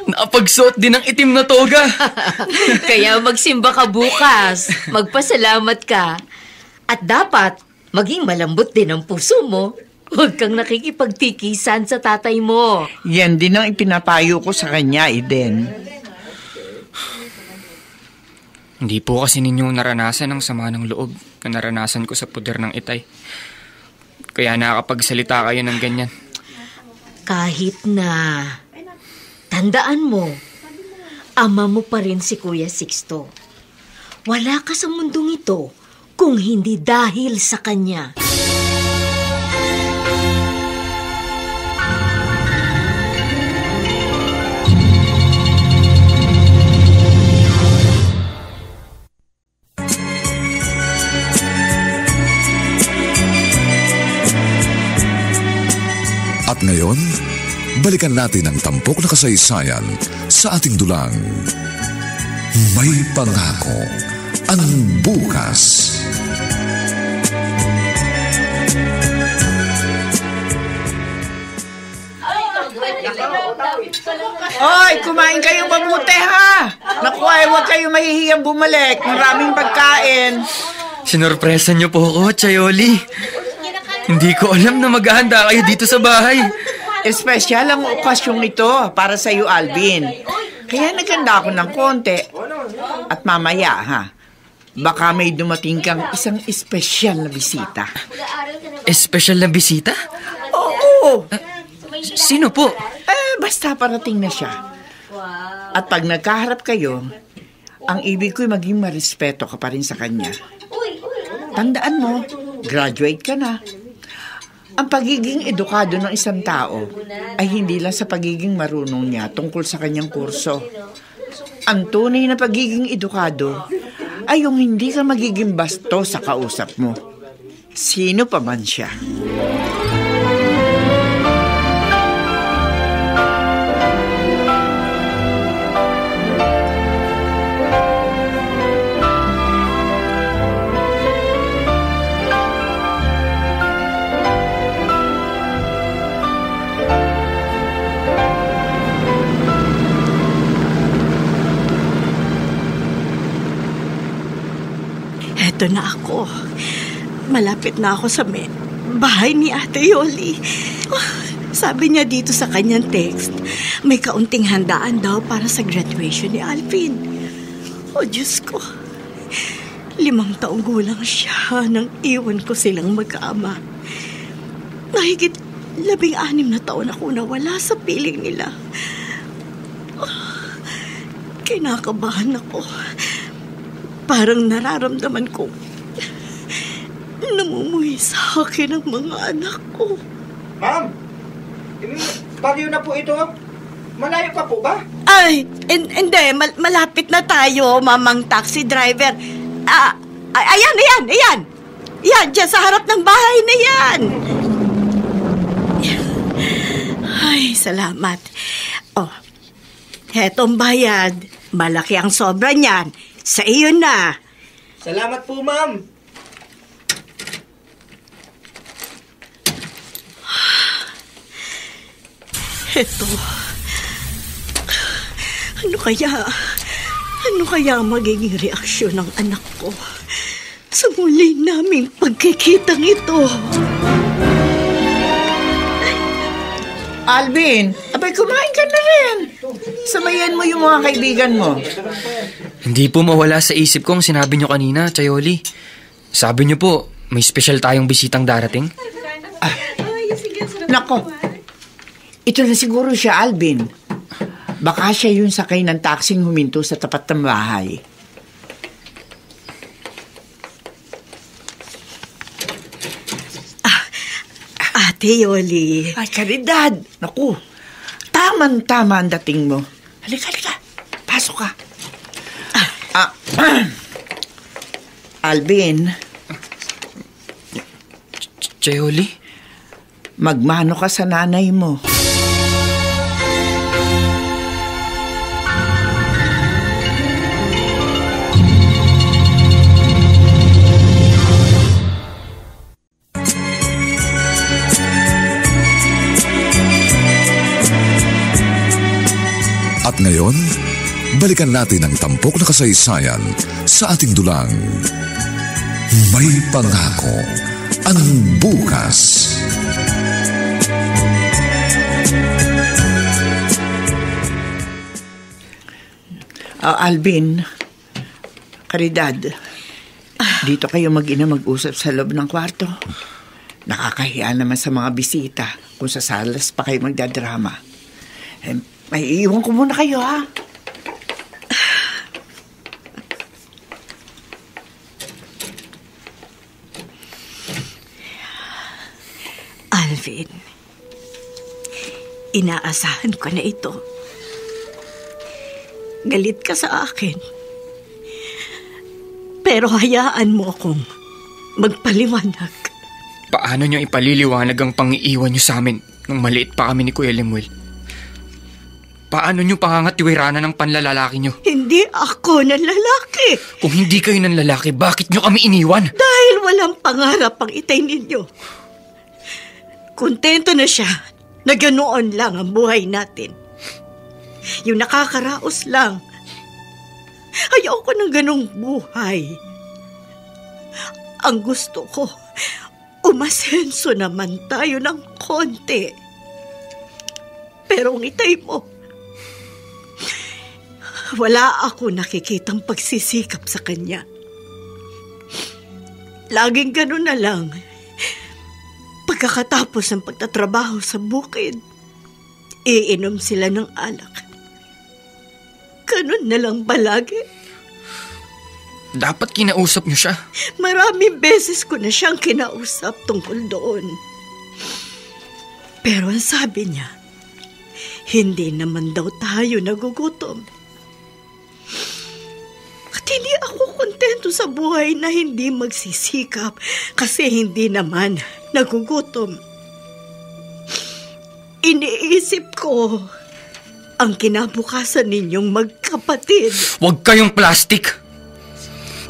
napagsuot din ng itim na toga. Kaya magsimba ka bukas. Magpasalamat ka. At dapat, maging malambot din ang puso mo. Huwag kang nakikipagtikisan sa tatay mo. Yan din ang ipinapayo ko sa kanya, Eden. Hindi po kasi ninyo naranasan ang sama ng loob na naranasan ko sa puder ng itay. Kaya nakakapagsalita kayo ng ganyan. Kahit na, tandaan mo, ama mo pa rin si Kuya Sixto. Wala ka sa mundong ito kung hindi dahil sa kanya. At ngayon, balikan natin ang tampok na kasaysayan sa ating dulang. May pangako ang bukas. Hoy, kumain kayo mabuti ha! Naku, ay huwag kayo mahihiyang bumalik. Maraming pagkain. Sinorpresa niyo po ako, Chayoli. Hindi ko alam na maghahanda kayo dito sa bahay. Espesyal ang okasyong ito para sa iyo, Alvin. Kaya naganda ako ng konti. At mamaya, ha? Baka may dumating kang isang espesyal na bisita. Espesyal na bisita? Oo! Sino po? Basta parating na siya. At pag nagkaharap kayo, ang ibig ko'y maging marespeto ka pa rin sa kanya. Tandaan mo, graduate ka na. Ang pagiging edukado ng isang tao ay hindi lang sa pagiging marunong niya tungkol sa kanyang kurso. Ang tunay na pagiging edukado ay yung hindi ka magiging basto sa kausap mo. Sino pa man siya. Eto na ako. Malapit na ako sa bahay ni Ate Yoli. Sabi niya dito sa kanyang text, may kaunting handaan daw para sa graduation ni Alvin. Oh, Diyos ko. 5 taong gulang siya nang iwan ko silang magkaama. Mahigit 16 na taon ako nawala sa piling nila. Kinakabahan ako. Parang nararamdaman ko namumuhay sa akin ang mga anak ko. Ma'am, Baguio na po ito. Malayo pa po ba? Ay, hindi. Malapit na tayo, mamang taxi driver. Ayan. Yan, dyan sa harap ng bahay na yan. Ay, salamat. Oh, hetong bayad. Malaki ang sobra niyan. Sa iyo na. Salamat po, ma'am. Eto. Ano kaya magiging reaksyon ng anak ko sa muli naming pagkikitang ito? Alvin, abay kumain ka na rin. Samayan mo yung mga kaibigan mo. Hindi po mawala sa isip ko ang sinabi niyo kanina, Chayoli. Sabi niyo po, may special tayong bisitang darating. Nako, ito na siguro siya, Alvin. Baka siya yung sakay ng taksing huminto sa tapat ng bahay. Ate Yoli. Ay, Caridad. Naku, tama ang dating mo. Halika. Pasok ka. Alvin. Chayoli? Magmano ka sa nanay mo. ngayon, balikan natin ang tampok na kasaysayan sa ating dulang May Pangako ang Bukas. Alvin, Caridad, dito kayo mag-ina mag-usap sa loob ng kwarto. Nakakahiya naman sa mga bisita kung sa salas pa kayo magdadrama. May iiwan ko muna kayo, ha? Alvin, inaasahan ko na ito. Galit ka sa akin. Pero hayaan mo akong magpaliwanag. Paano niyo ipaliliwanag ang pang-iiwan niyo sa amin nung maliit pa kami ni Kuya Lemuel? Paano niyo pangangatiwiranan ng panlalalaki niyo? Hindi ako nanlalaki. Kung hindi kayo ng lalaki, bakit niyo kami iniwan? Dahil walang pangarap ang itay ninyo. Kontento na siya na ganoon lang ang buhay natin. Yung nakakaraos lang. Ayaw ko ng ganong buhay. Ang gusto ko, umasenso naman tayo ng konti. Pero ang itay mo, wala ako nakikitang pagsisikap sa kanya. Laging ganun na lang. Pagkakatapos ng pagtatrabaho sa bukid, iinom sila ng alak. Ganun na lang ba lagi? Dapat kinausap niyo siya. Maraming beses ko na siyang kinausap tungkol doon. Pero ang sabi niya, hindi naman daw tayo nagugutom. At hindi ako kontento sa buhay na hindi magsisikap kasi hindi naman nagugutom. Iniisip ko ang kinabukasan ninyong magkapatid. Huwag kayong plastic.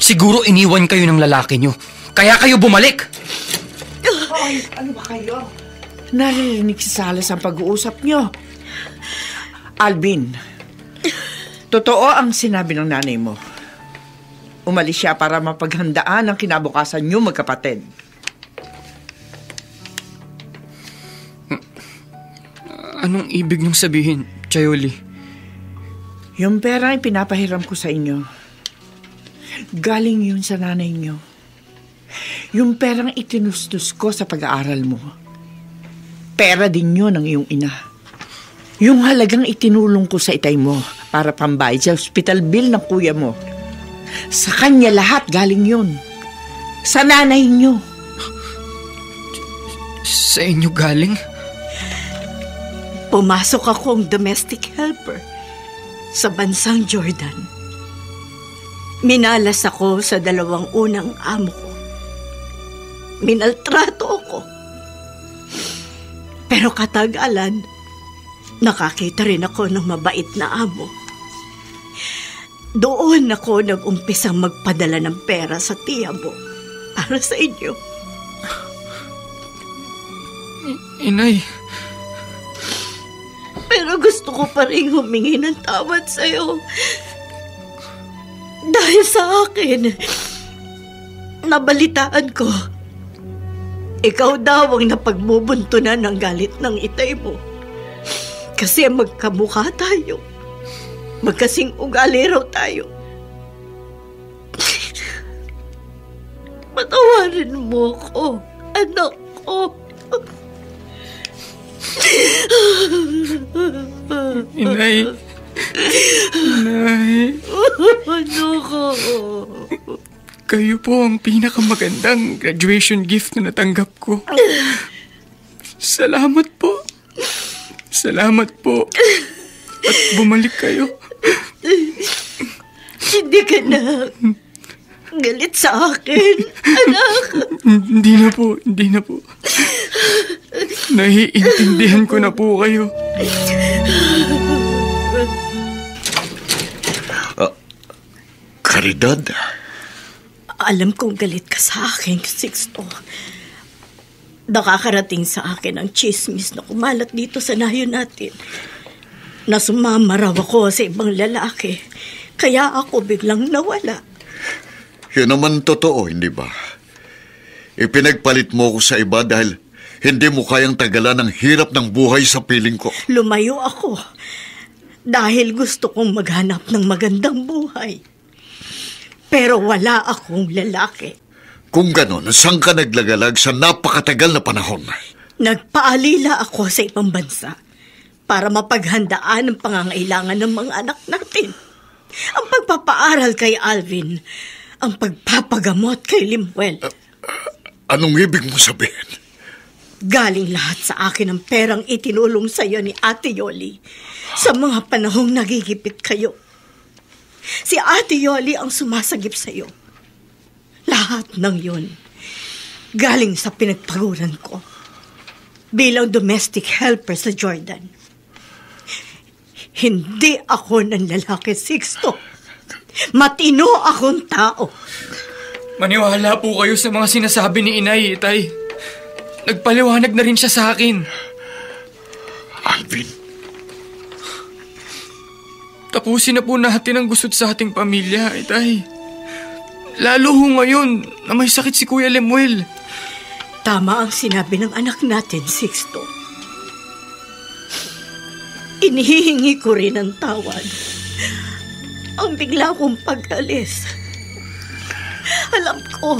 Siguro iniwan kayo ng lalaki niyo. Kaya kayo bumalik. Ay, ano ba kayo? Naririnig si Salas ang pag-uusap niyo. Alvin, totoo ang sinabi ng nanay mo. Umalis siya para mapaghandaan ang kinabukasan niyo magkapatid. Anong ibig niyong sabihin, Chayoli? Yung pera ay pinapahiram ko sa inyo. Galing yun sa nanay niyo. Yung perang itinustos ko sa pag-aaral mo. Pera din yun ng iyong ina. Yung halagang itinulong ko sa itay mo para pambayad sa hospital bill ng kuya mo. Sa kanya lahat galing yun. Sa nanay niyo. Sa inyo galing? Pumasok akong domestic helper sa bansang Jordan. Minalas ako sa 2 unang amo ko. Minaltrato ako. Pero katagalan, nakakita rin ako ng mabait na amo. Doon ako nag-umpisang magpadala ng pera sa tiya mo para sa inyo. Inay. Pero gusto ko pa rin humingi ng tawad sa'yo. Dahil sa akin, nabalitaan ko, ikaw daw ang napagbubuntunan ng galit ng itay mo. Kasi magkamukha tayo. Magkasing ugali raw tayo. Patawarin mo ko, anak ko. Inay. Inay. Ano ko? Kayo po ang pinakamagandang graduation gift na natanggap ko. Salamat po. Salamat po. At bumalik kayo. Hindi ka na galit sa akin, anak. Hindi na po, hindi na po. Naiintindihan ko na po kayo. Caridad? Alam kong galit ka sa akin, Sixto. Nakakarating sa akin ang chismis na kumalat dito sa nayo natin. na sumama raw ako sa ibang lalaki. Kaya ako biglang nawala. Yun naman totoo, hindi ba? Ipinagpalit mo ko sa iba dahil hindi mo kayang tagalan ang hirap ng buhay sa piling ko. Lumayo ako dahil gusto kong maghanap ng magandang buhay. Pero wala akong lalaki. Kung ganon, saan ka naglagalag sa napakatagal na panahon? Nagpaalila ako sa ibang bansa para mapaghandaan ang pangangailangan ng mga anak natin. Ang pagpapaaral kay Alvin, ang pagpapagamot kay Limuel. Anong ibig mo sabihin? Galing lahat sa akin ang perang itinulong sa iyo ni Ate Yoli sa mga panahong nagigipit kayo. Si Ate Yoli ang sumasagip sa iyo. Lahat ng yun, galing sa pinagpaguran ko bilang domestic helper sa Jordan. Hindi ako ng lalaki, Sixto. Matino akong tao. Maniwala po kayo sa mga sinasabi ni Inay, Itay. Nagpaliwanag na rin siya sa akin. Alvin. Tapusin na po natin ang gusot sa ating pamilya, Itay. Lalo ho ngayon na may sakit si Kuya Lemuel. Tama ang sinabi ng anak natin, Sixto. Inihihingi ko rin ang tawad. Ang bigla kong pag-alis. Alam ko,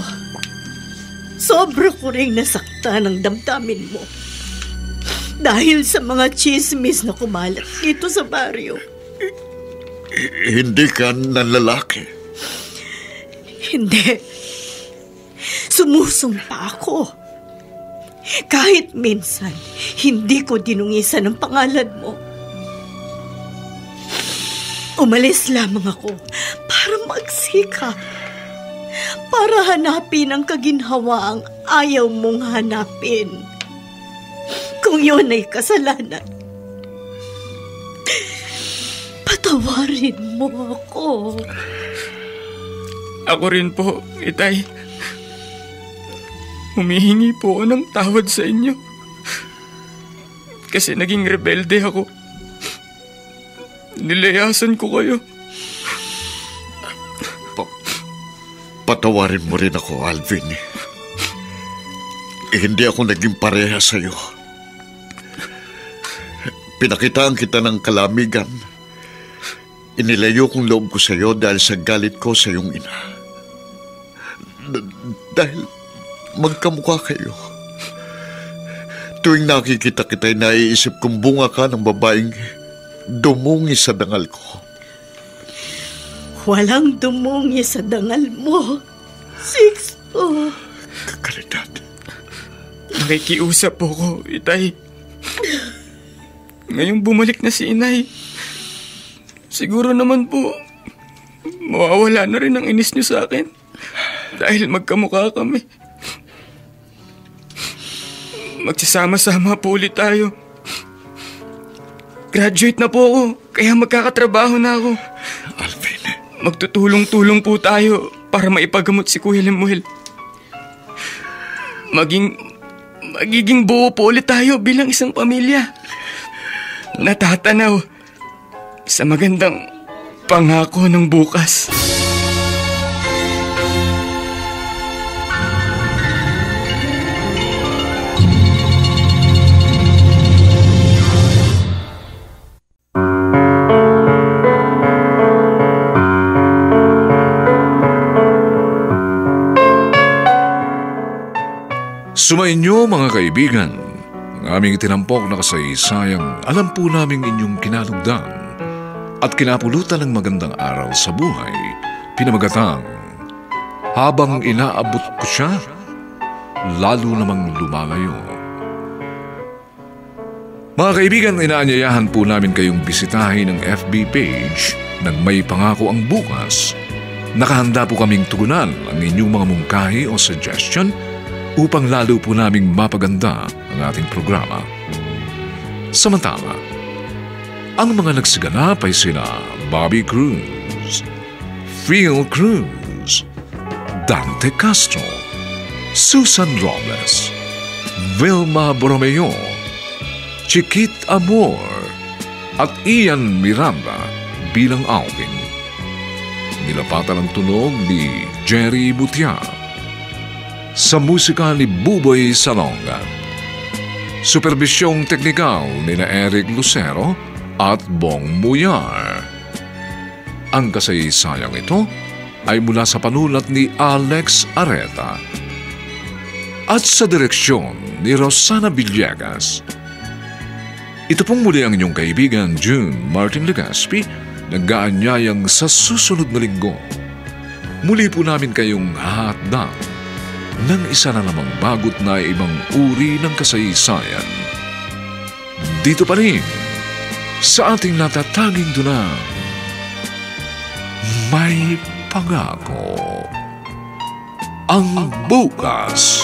sobra ko rin nasaktan ang damdamin mo. Dahil sa mga chismis na kumalat dito sa baryo. Hindi ka nanlalaki. Hindi. Sumusumpa ako. Kahit minsan, hindi ko dinungisan ang pangalan mo. Umalis lamang ako para magsika. Para hanapin ang kaginhawaang ayaw mong hanapin. Kung yun ay kasalanan, patawarin mo ako. Ako rin po, Itay. Humihingi po ako ng tawad sa inyo. Kasi naging rebelde ako. Nilayasan ko kayo. Patawarin mo rin ako, Alvin. Hindi ako naging pareha sa'yo. Pinakitaan kita ng kalamigan. Inilayo kong loob ko sa'yo dahil sa galit ko sa iyong ina. Dahil magkamukha kayo. Tuwing nakikita kita'y naiisip kong bunga ka ng babaeng dumungi sa dangal ko. Walang dumungi sa dangal mo, Sixto. Kakalidad. Nakikiusap po ko, Itay. Ngayong bumalik na si Inay, siguro naman po, mawawala na rin ang inis niyo sa akin. Dahil magkamukha kami. Magsasama-sama po ulit tayo. Graduate na po ako, kaya magkakatrabaho na ako. Alvin. Magtutulong-tulong po tayo para maipagamot si Kuya Lemuel. Magiging buo po ulit tayo bilang isang pamilya. Natatanaw sa magandang pangako ng bukas. Sumainyo mga kaibigan, ang aming tinampok na kasaysayang alam po naming inyong kinalugdan at kinapulutan ng magandang araw sa buhay, pinamagatang habang inaabot ko siya, lalo namang lumalayo. Mga kaibigan, inaanyayahan po namin kayong bisitahin ang FB page ng May Pangako ang Bukas. Nakahanda po kaming tugunan ang inyong mga mungkahi o suggestion upang lalo po naming mapaganda ang ating programa. Samantala, ang mga nagsiganap ay sina Bobby Cruz, Phil Cruz, Dante Castro, Susan Robles, Vilma Borromeo, Chiquit Amor, at Ian Miranda bilang Alvin. Nilapatan ang tunog ni Jerry Butia. Sa musika ni Buboy Salonga. Superbisyong teknikal ni na Eric Lucero at Bong Muyar. Ang kasaysayang ito ay mula sa panulat ni Alex Areta at sa direksyon ni Rosana Villegas. Ito pong muli ang inyong kaibigan June Martin Legaspi, nag-aanyayang sa susunod na linggo. Muli po namin kayong hahatdang ng isa na namang bagot na ibang uri ng kasaysayan. Dito pa rin sa ating natataging duna, May Pangako ang Bukas.